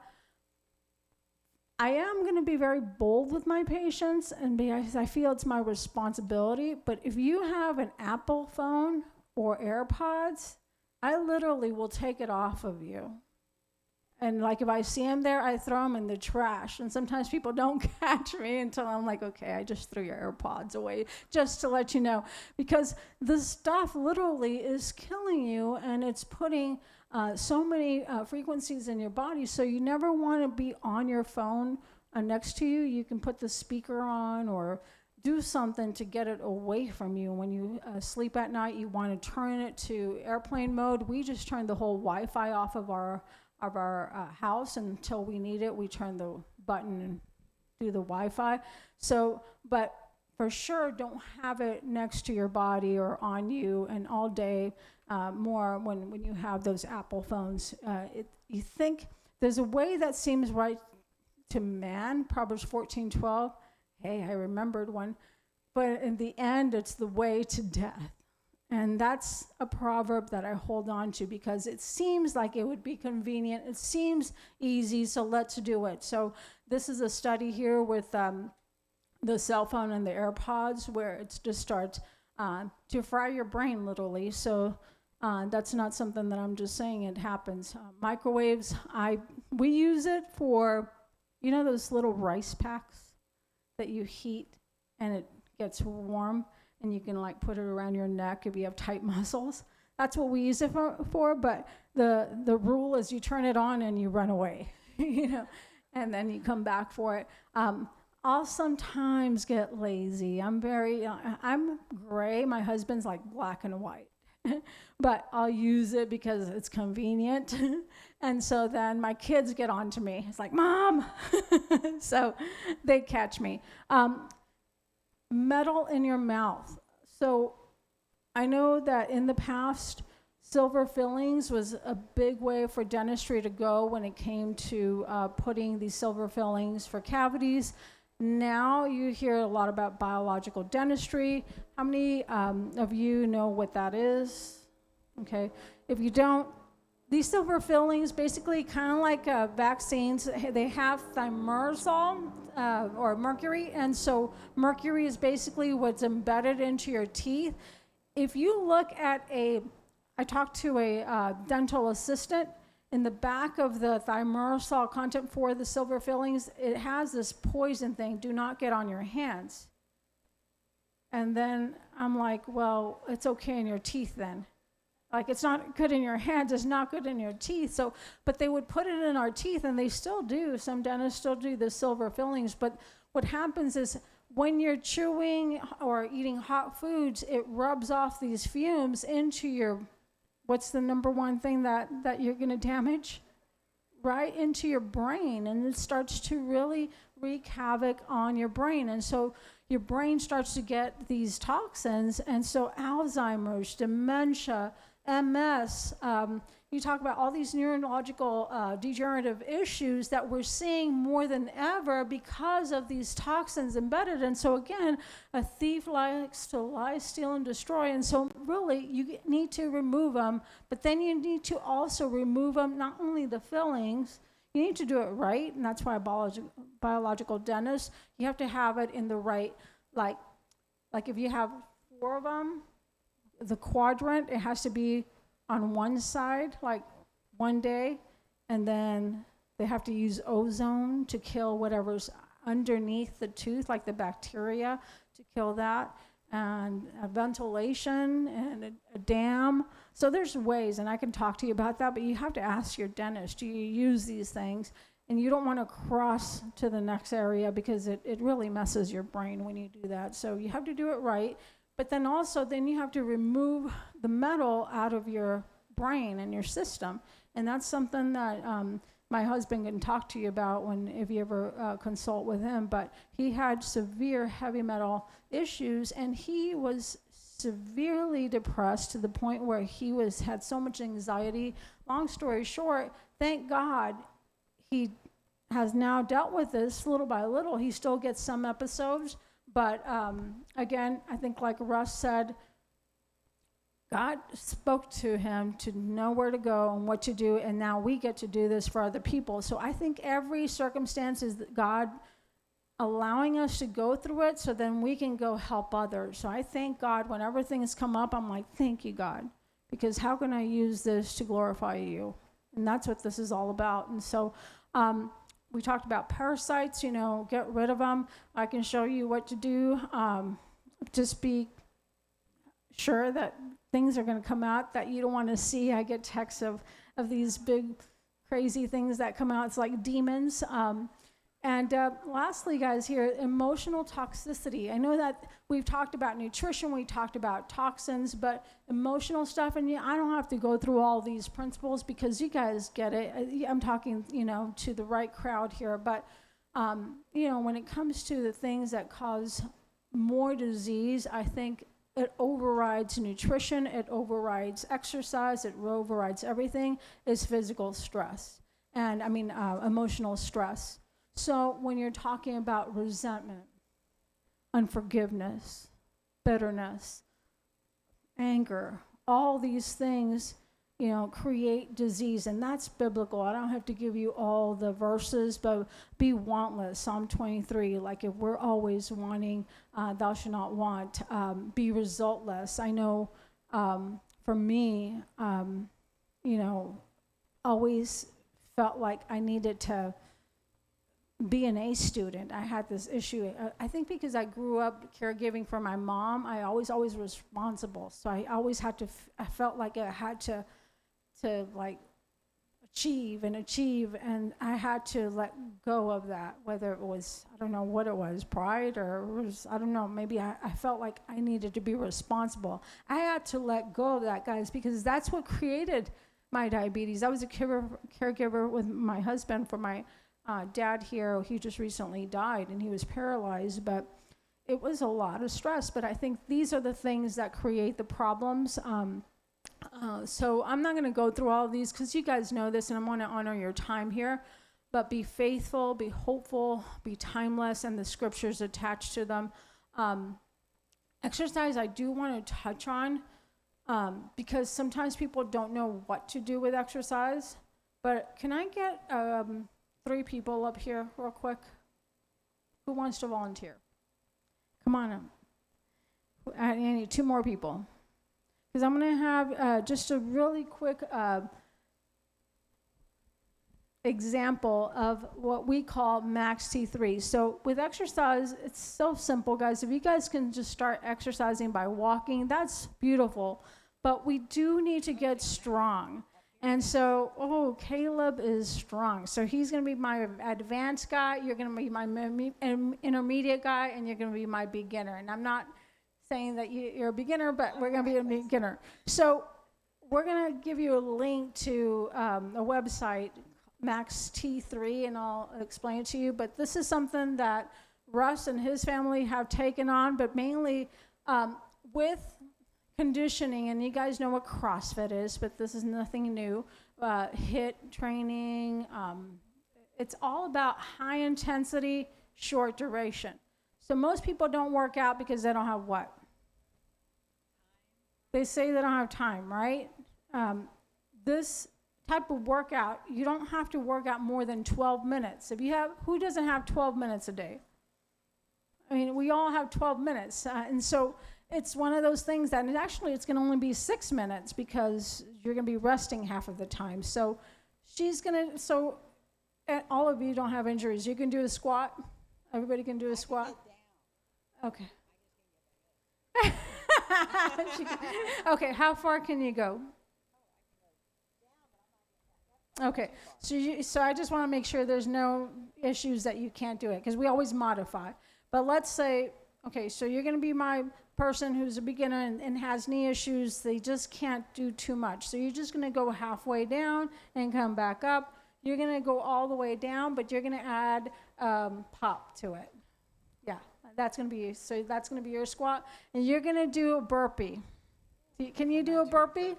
I am going to be very bold with my patients, and because I feel it's my responsibility, but if you have an Apple phone or AirPods, I literally will take it off of you. And like if I see them there, I throw them in the trash. And sometimes people don't catch me until I'm like, okay, I just threw your AirPods away, just to let you know. Because the stuff literally is killing you, and it's putting so many frequencies in your body. So you never want to be on your phone next to you. You can put the speaker on or do something to get it away from you. When you sleep at night, you want to turn it to airplane mode. We just turned the whole Wi-Fi off of our house until we need it. We turn the button and do the Wi-Fi. So, but for sure, don't have it next to your body or on you and all day. More when you have those Apple phones. You think there's a way that seems right to man, Proverbs 14:12. Hey, I remembered one. But in the end, it's the way to death. And that's a proverb that I hold on to because it seems like it would be convenient. It seems easy, so let's do it. So this is a study here with the cell phone and the AirPods where it just starts to fry your brain literally. So that's not something that I'm just saying, it happens. Microwaves, we use it for, those little rice packs that you heat and it gets warm. And you can put it around your neck if you have tight muscles. That's what we use it for. But the rule is you turn it on and you run away, and then you come back for it. I'll sometimes get lazy. I'm gray. My husband's black and white, but I'll use it because it's convenient. And so then my kids get on to me. It's like, Mom. So they catch me. Metal in your mouth. So I know that in the past, silver fillings was a big way for dentistry to go when it came to putting these silver fillings for cavities. Now you hear a lot about biological dentistry. How many of you know what that is? Okay. If you don't, these silver fillings, basically kind of like vaccines, they have thimerosal or mercury, and so mercury is basically what's embedded into your teeth. If you look at I talked to a dental assistant, in the back of the thimerosal content for the silver fillings, it has this poison thing, do not get on your hands. And then I'm like, well, it's okay in your teeth then. It's not good in your hands, it's not good in your teeth. So, but they would put it in our teeth, and they still do. Some dentists still do the silver fillings. But what happens is when you're chewing or eating hot foods, it rubs off these fumes into your, what's the number one thing that you're going to damage? Right into your brain. And it starts to really wreak havoc on your brain. And so your brain starts to get these toxins. And so Alzheimer's, dementia, MS, you talk about all these neurological degenerative issues that we're seeing more than ever because of these toxins embedded. And so again, a thief likes to lie, steal, and destroy. And so really, you need to remove them, but then you need to also remove them, not only the fillings, you need to do it right, and that's why a biological dentist, you have to have it in the right, like if you have 4 of them, the quadrant, it has to be on one side, one day, and then they have to use ozone to kill whatever's underneath the tooth, like the bacteria, to kill that, and a ventilation and a dam. So there's ways, and I can talk to you about that, but you have to ask your dentist, do you use these things? and you don't want to cross to the next area because it really messes your brain when you do that. So you have to do it right. But then also, then you have to remove the metal out of your brain and your system. And that's something that my husband can talk to you about if you ever consult with him. But he had severe heavy metal issues, and he was severely depressed to the point where he had so much anxiety. Long story short, thank God he has now dealt with this little by little. He still gets some episodes, but again, I think like Russ said, God spoke to him to know where to go and what to do, and now we get to do this for other people. So I think every circumstance is God allowing us to go through it so then we can go help others. So I thank God whenever things come up, I'm like, thank you, God, because how can I use this to glorify you? And that's what this is all about. And so we talked about parasites, get rid of them. I can show you what to do. Just be sure that things are going to come out that you don't want to see. I get texts of these big, crazy things that come out. It's like demons. And lastly, guys, here, emotional toxicity. I know that we've talked about nutrition, we talked about toxins, but emotional stuff, and I don't have to go through all these principles because you guys get it. I'm talking, to the right crowd here. But, when it comes to the things that cause more disease, I think it overrides nutrition, it overrides exercise, it overrides everything, is physical stress. And emotional stress. So when you're talking about resentment, unforgiveness, bitterness, anger, all these things, create disease, and that's biblical. I don't have to give you all the verses, but be wantless, Psalm 23, like if we're always wanting, thou shalt not want, be resultless. I know for me, always felt like I needed to be an A student. I had this issue. I think because I grew up caregiving for my mom, I always was responsible. So I always had to, I felt like I had to like achieve, and I had to let go of that, whether it was, I don't know what it was, pride, or it was, I don't know, maybe I felt like I needed to be responsible. I had to let go of that, guys, because that's what created my diabetes. I was a caregiver with my husband for my dad here. He just recently died and he was paralyzed, but it was a lot of stress. But I think these are the things that create the problems. So I'm not going to go through all of these because you guys know this, and I want to honor your time here. But be faithful, be hopeful, be timeless, and the scriptures attached to them. Exercise I do want to touch on because sometimes people don't know what to do with exercise. But can I get 3 people up here real quick? Who wants to volunteer? Come on up. I need 2 more people. Because I'm going to have just a really quick example of what we call max T3. So with exercise, it's so simple, guys. If you guys can just start exercising by walking, that's beautiful. But we do need to get strong. And so, Caleb is strong. So he's going to be my advanced guy, you're going to be my intermediate guy, and you're going to be my beginner. And I'm not saying that you're a beginner, but we're going to be a beginner. So we're going to give you a link to a website, Max T3, and I'll explain it to you. But this is something that Russ and his family have taken on, but mainly with conditioning, and you guys know what CrossFit is, but this is nothing new. HIIT training, it's all about high intensity, short duration. So most people don't work out because they don't have what? They say they don't have time, right? This type of workout, you don't have to work out more than 12 minutes. Who doesn't have 12 minutes a day? I mean, we all have 12 minutes. And so it's one of those things that it's going to only be 6 minutes because you're going to be resting half of the time. So all of you don't have injuries. You can do a squat. Everybody can do a squat. Okay. Okay, how far can you go? Okay, so I just want to make sure there's no issues that you can't do it, because we always modify. But let's say, okay, so you're going to be my person who's a beginner and has knee issues. They just can't do too much. So you're just going to go halfway down and come back up. You're going to go all the way down, but you're going to add pop to it. Yeah, that's going to be your squat. And you're going to do a burpee. Can you do a burpee?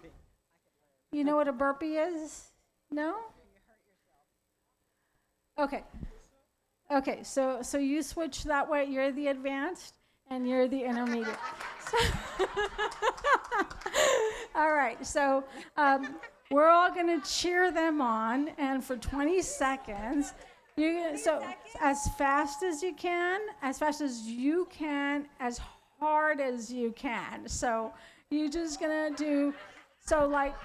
You know what a burpee is? No? Okay. Okay, so you switch that way. You're the advanced and you're the intermediate. All right, so we're all going to cheer them on, and for 20 seconds, so as fast as you can, as hard as you can. So you're just going to do, so like,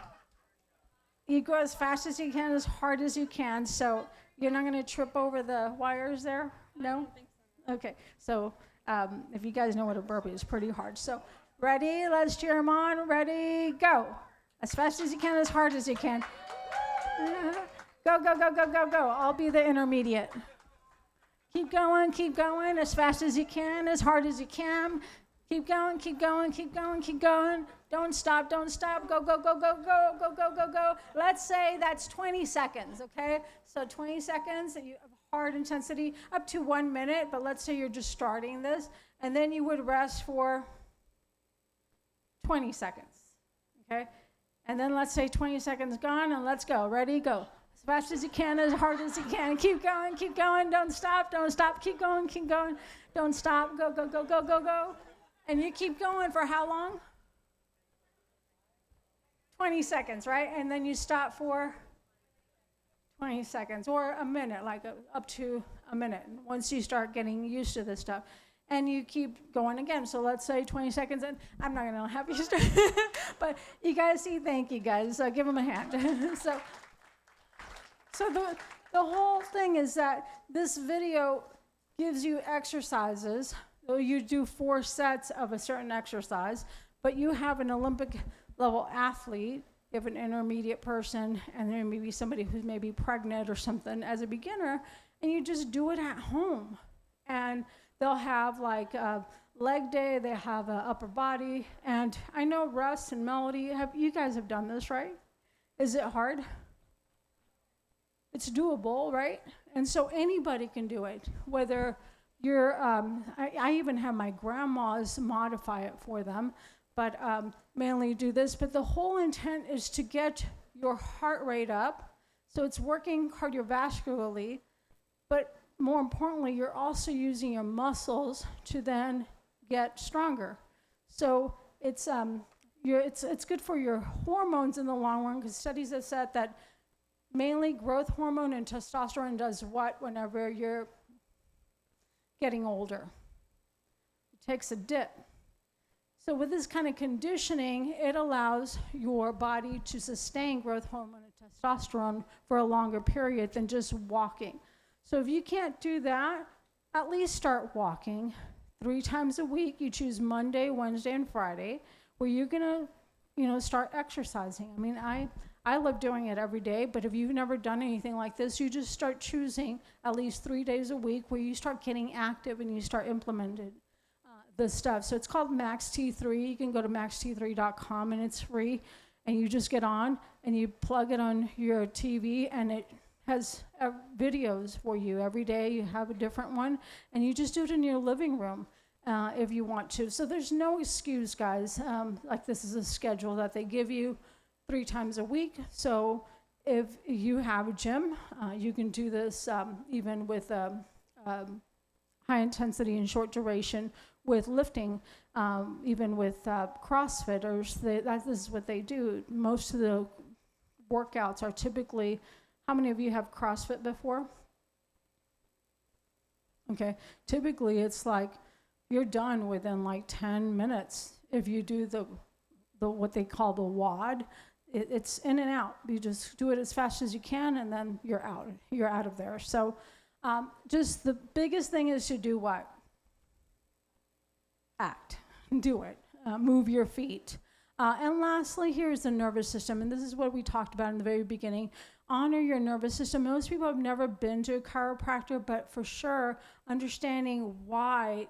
you go as fast as you can, as hard as you can. So you're not going to trip over the wires there? No? Okay. So if you guys know what a burpee is, pretty hard. So ready? Let's cheer them on. Ready? Go. As fast as you can, as hard as you can. Go, go, go, go, go, go. I'll be the intermediate. Keep going, as fast as you can, as hard as you can. Keep going, keep going, keep going, keep going. Don't stop, don't stop. Go, go, go, go, go, go, go, go, go. Let's say that's 20 seconds, okay? So 20 seconds, you have hard intensity, up to 1 minute, but let's say you're just starting this, and then you would rest for 20 seconds, okay? And then let's say 20 seconds gone, and let's go. Ready? Go. As fast as you can, as hard as you can. Keep going, don't stop, keep going, don't stop. Go, go, go, go, go, go. And you keep going for how long? 20 seconds, right? And then you stop for 20 seconds or a minute, like up to a minute, once you start getting used to this stuff. And you keep going again. So let's say 20 seconds, and I'm not going to have you start. But you guys see, thank you guys. So give them a hand. So the whole thing is that this video gives you exercises. So you do 4 sets of a certain exercise, but you have an Olympic level athlete, you have an intermediate person, and there may be somebody who's maybe pregnant or something as a beginner, and you just do it at home. And they'll have like a leg day, they have an upper body, and I know Russ and Melody, you guys have done this, right? Is it hard? It's doable, right? And so anybody can do it, whether you're, I even have my grandmas modify it for them, but mainly do this. But the whole intent is to get your heart rate up, so it's working cardiovascularly, but more importantly, you're also using your muscles to then get stronger. So it's good for your hormones in the long run, because studies have said that mainly growth hormone and testosterone does what whenever you're getting older? It takes a dip. So with this kind of conditioning, it allows your body to sustain growth hormone and testosterone for a longer period than just walking. So if you can't do that, at least start walking 3 times a week. You choose Monday, Wednesday, and Friday, where you're gonna, start exercising. I mean, I love doing it every day, but if you've never done anything like this, you just start choosing at least 3 days a week where you start getting active and you start implementing this stuff. So it's called Max T3. You can go to maxt3.com and it's free. And you just get on and you plug it on your TV and it has videos for you. Every day you have a different one and you just do it in your living room if you want to. So there's no excuse, guys. Like this is a schedule that they give you 3 times a week. So if you have a gym, you can do this even with high intensity and short duration with lifting, even with CrossFitters. This is what they do. Most of the workouts are typically, how many of you have CrossFit before? Okay, typically it's like you're done within like 10 minutes if you do the what they call the WOD. It's in and out. You just do it as fast as you can, and then you're out. You're out of there. So just the biggest thing is to do what? Act. Do it. Move your feet. And lastly, here's the nervous system. And this is what we talked about in the very beginning. honor your nervous system. Most people have never been to a chiropractor, but for sure, understanding why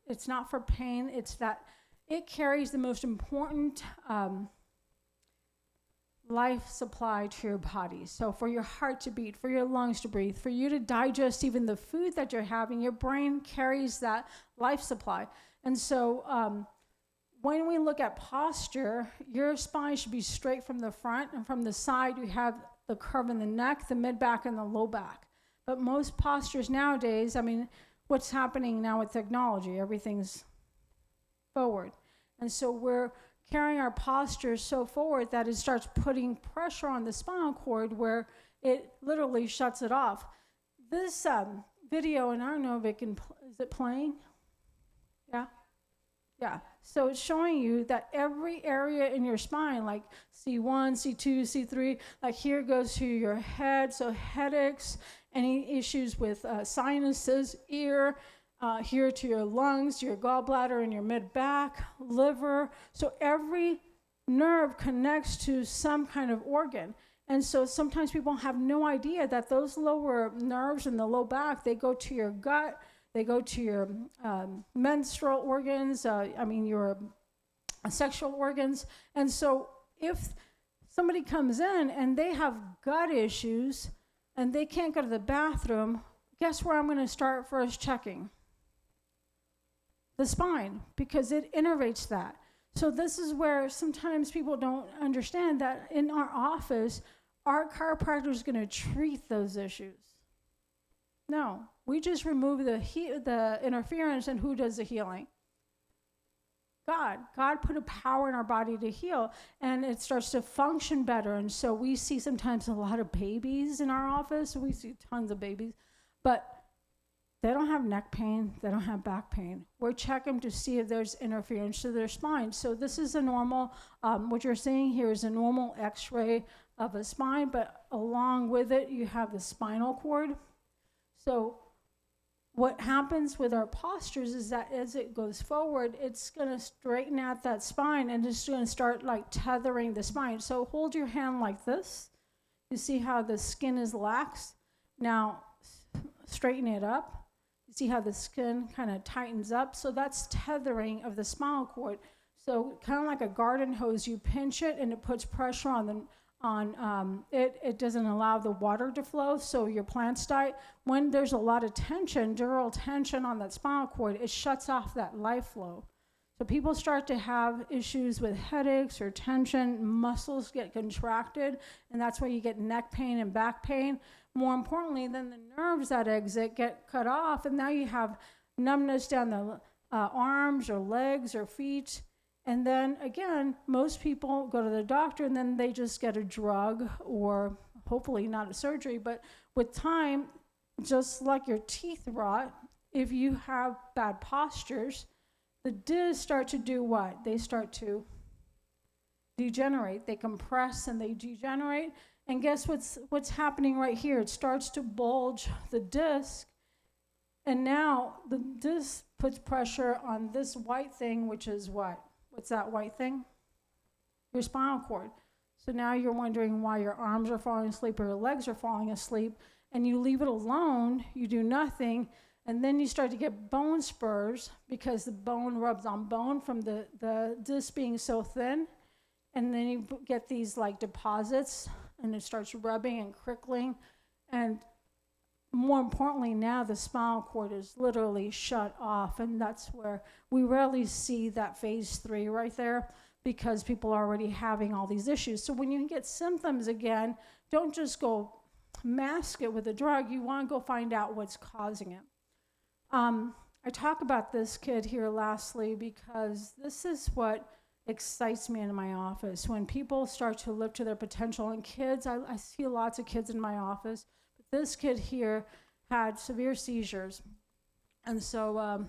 it's not for pain, it's that it carries the most important life supply to your body. So for your heart to beat, for your lungs to breathe, for you to digest even the food that you're having, your brain carries that life supply. And so when we look at posture, your spine should be straight from the front, and from the side you have the curve in the neck, the mid back, and the low back. But most postures nowadays, I mean, what's happening now with technology? Everything's forward. And so we're carrying our posture so forward that it starts putting pressure on the spinal cord where it literally shuts it off. This video, and I don't know if it can, is it playing? Yeah? Yeah. So it's showing you that every area in your spine, like C1, C2, C3, like here goes to your head, so headaches, any issues with sinuses, ear, here to your lungs, your gallbladder, and your mid-back, liver. So every nerve connects to some kind of organ. And so sometimes people have no idea that those lower nerves in the low back, they go to your gut, they go to your menstrual organs, your sexual organs. And so if somebody comes in and they have gut issues and they can't go to the bathroom, guess where I'm going to start first checking? The spine, because it innervates that. So this is where sometimes people don't understand that in our office, our chiropractor is going to treat those issues. No, we just remove the interference, and who does the healing? God. God put a power in our body to heal, and it starts to function better. And so we see sometimes a lot of babies in our office. We see tons of babies, but they don't have neck pain. They don't have back pain. We're checking to see if there's interference to their spine. So this is a normal, what you're seeing here is a normal x-ray of a spine, but along with it, you have the spinal cord. So what happens with our postures is that as it goes forward, it's going to straighten out that spine, and it's going to start like tethering the spine. So hold your hand like this. You see how the skin is lax? Now straighten it up. You see how the skin kind of tightens up? So that's tethering of the spinal cord. So kind of like a garden hose, you pinch it and it puts pressure on it doesn't allow the water to flow, so your plants die. When there's a lot of tension, dural tension on that spinal cord, it shuts off that life flow. So people start to have issues with headaches or tension, muscles get contracted, and that's why you get neck pain and back pain. More importantly, then the nerves that exit get cut off, and now you have numbness down the arms or legs or feet. And then again, most people go to the doctor and then they just get a drug, or hopefully not a surgery, but with time, just like your teeth rot, if you have bad postures, the discs start to do what? They start to degenerate. They compress and they degenerate. And guess what's happening right here? It starts to bulge the disc. And now the disc puts pressure on this white thing, which is what? What's that white thing? Your spinal cord. So now you're wondering why your arms are falling asleep or your legs are falling asleep, and you leave it alone, you do nothing, and then you start to get bone spurs because the bone rubs on bone from the disc being so thin, and then you get these like deposits, and it starts rubbing and crickling, and more importantly, now the spinal cord is literally shut off, and that's where we rarely see that phase 3 right there, because people are already having all these issues. So when you get symptoms again, don't just go mask it with a drug. You want to go find out what's causing it. I talk about this kid here lastly because this is what excites me in my office. When people start to live to their potential, and kids, I see lots of kids in my office. This kid here had severe seizures, and so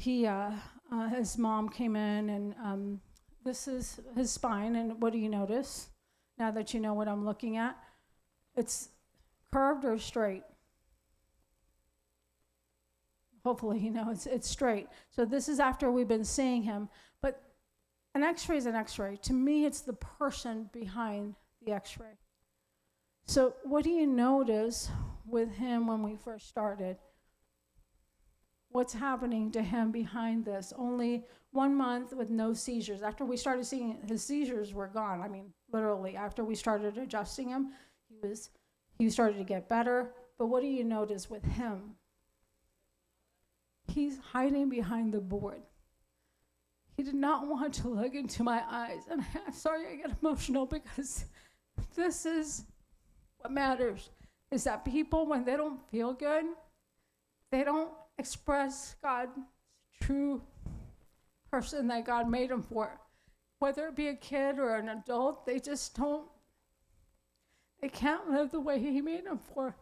his mom came in, and this is his spine, and what do you notice now that you know what I'm looking at? It's curved or straight? Hopefully you know it's straight. So this is after we've been seeing him, but an x-ray is an x-ray. To me, it's the person behind the x-ray. So what do you notice with him when we first started? What's happening to him behind this? Only 1 month with no seizures. After we started seeing his seizures were gone. I mean, literally, after we started adjusting him, he started to get better. But what do you notice with him? He's hiding behind the board. He did not want to look into my eyes. And I'm sorry I get emotional because this is what matters, is that people, when they don't feel good, they don't express God's true person that God made them for. Whether it be a kid or an adult, they just don't, they can't live the way he made them for.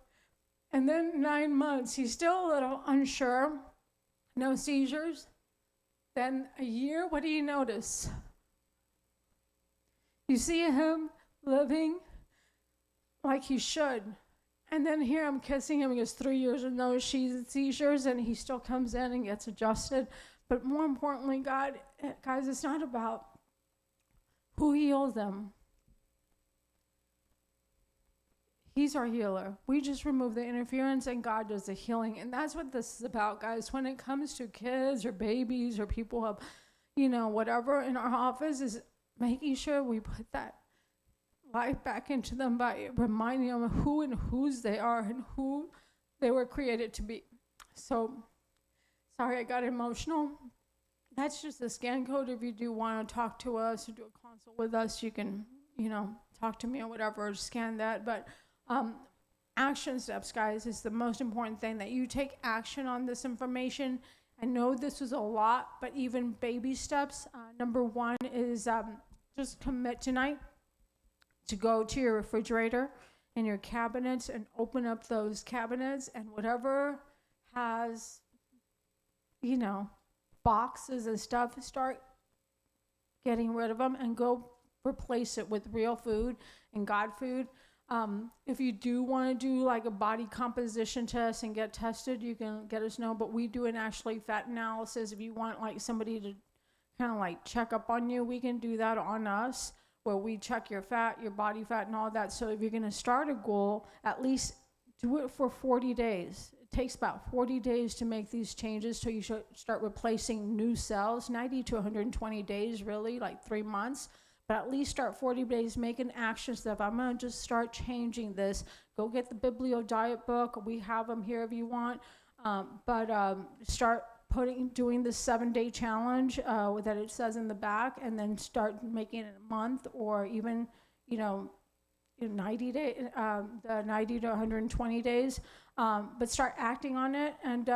And then 9 months, he's still a little unsure, no seizures. Then a year, what do you notice? You see him living like he should. And then here I'm kissing him. He goes 3 years with no seizures, and he still comes in and gets adjusted. But more importantly, guys, it's not about who heals them. He's our healer. We just remove the interference, and God does the healing. And that's what this is about, guys. When it comes to kids or babies or people who have, whatever in our office, is making sure we put that life back into them by reminding them of who and whose they are and who they were created to be. So, sorry I got emotional. That's just a scan code. If you do want to talk to us or do a consult with us, you can, talk to me or whatever, or scan that. But action steps, guys, is the most important thing, that you take action on this information. I know this was a lot, but even baby steps. Number one is just commit tonight to go to your refrigerator and your cabinets and open up those cabinets, and whatever has, boxes and stuff, start getting rid of them and go replace it with real food and God food. If you do want to do like a body composition test and get tested, you can let us know. But we do an actually fat analysis. If you want like somebody to kind of like check up on you, we can do that on us, where we check your fat, your body fat, and all that. So if you're going to start a goal, at least do it for 40 days. It takes about 40 days to make these changes till you should start replacing new cells. 90 to 120 days, really, like 3 months. But at least start 40 days, make an action step. I'm going to just start changing this. Go get the Biblio Diet book. We have them here if you want. Start doing the 7-day challenge that it says in the back, and then start making it a month, or even, 90 days, the 90 to 120 days. But start acting on it. And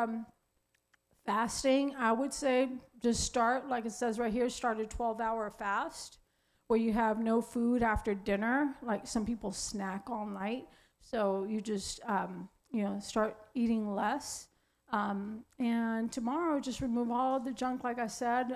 fasting, I would say just start, like it says right here, start a 12-hour fast, where you have no food after dinner. Like some people snack all night. So you just, start eating less. And tomorrow, just remove all the junk, like I said.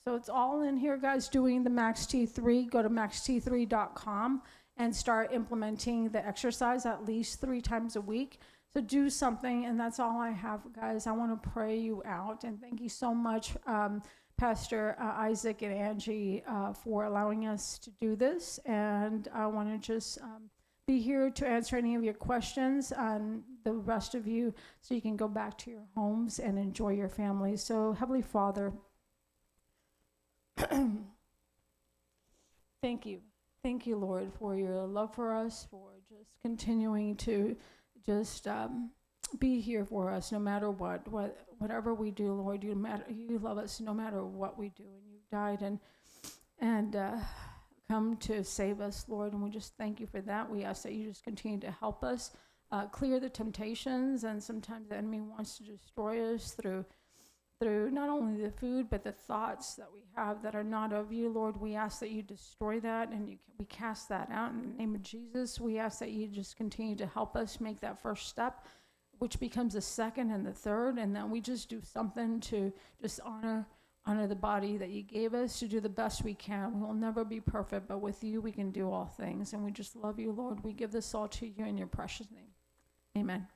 So it's all in here, guys, doing the Max T3. Go to maxt3.com and start implementing the exercise at least 3 times a week. So do something, and that's all I have, guys. I want to pray you out, and thank you so much, Pastor Isaac and Angie, for allowing us to do this. And I want to just be here to answer any of your questions, and the rest of you, so you can go back to your homes and enjoy your families. So, Heavenly Father, thank you. Thank you, Lord, for your love for us, for just continuing to just be here for us no matter whatever we do, Lord. You love us no matter what we do, and you've died and come to save us, Lord, and we just thank you for that. We ask that you just continue to help us clear the temptations, and sometimes the enemy wants to destroy us through not only the food, but the thoughts that we have that are not of you, Lord. We ask that you destroy that, and we cast that out in the name of Jesus. We ask that you just continue to help us make that first step, which becomes the second and the third, and then we just do something to just honor the body that you gave us, to do the best we can. We will never be perfect, but with you we can do all things, and we just love you, Lord. We give this all to you in your precious name. Amen.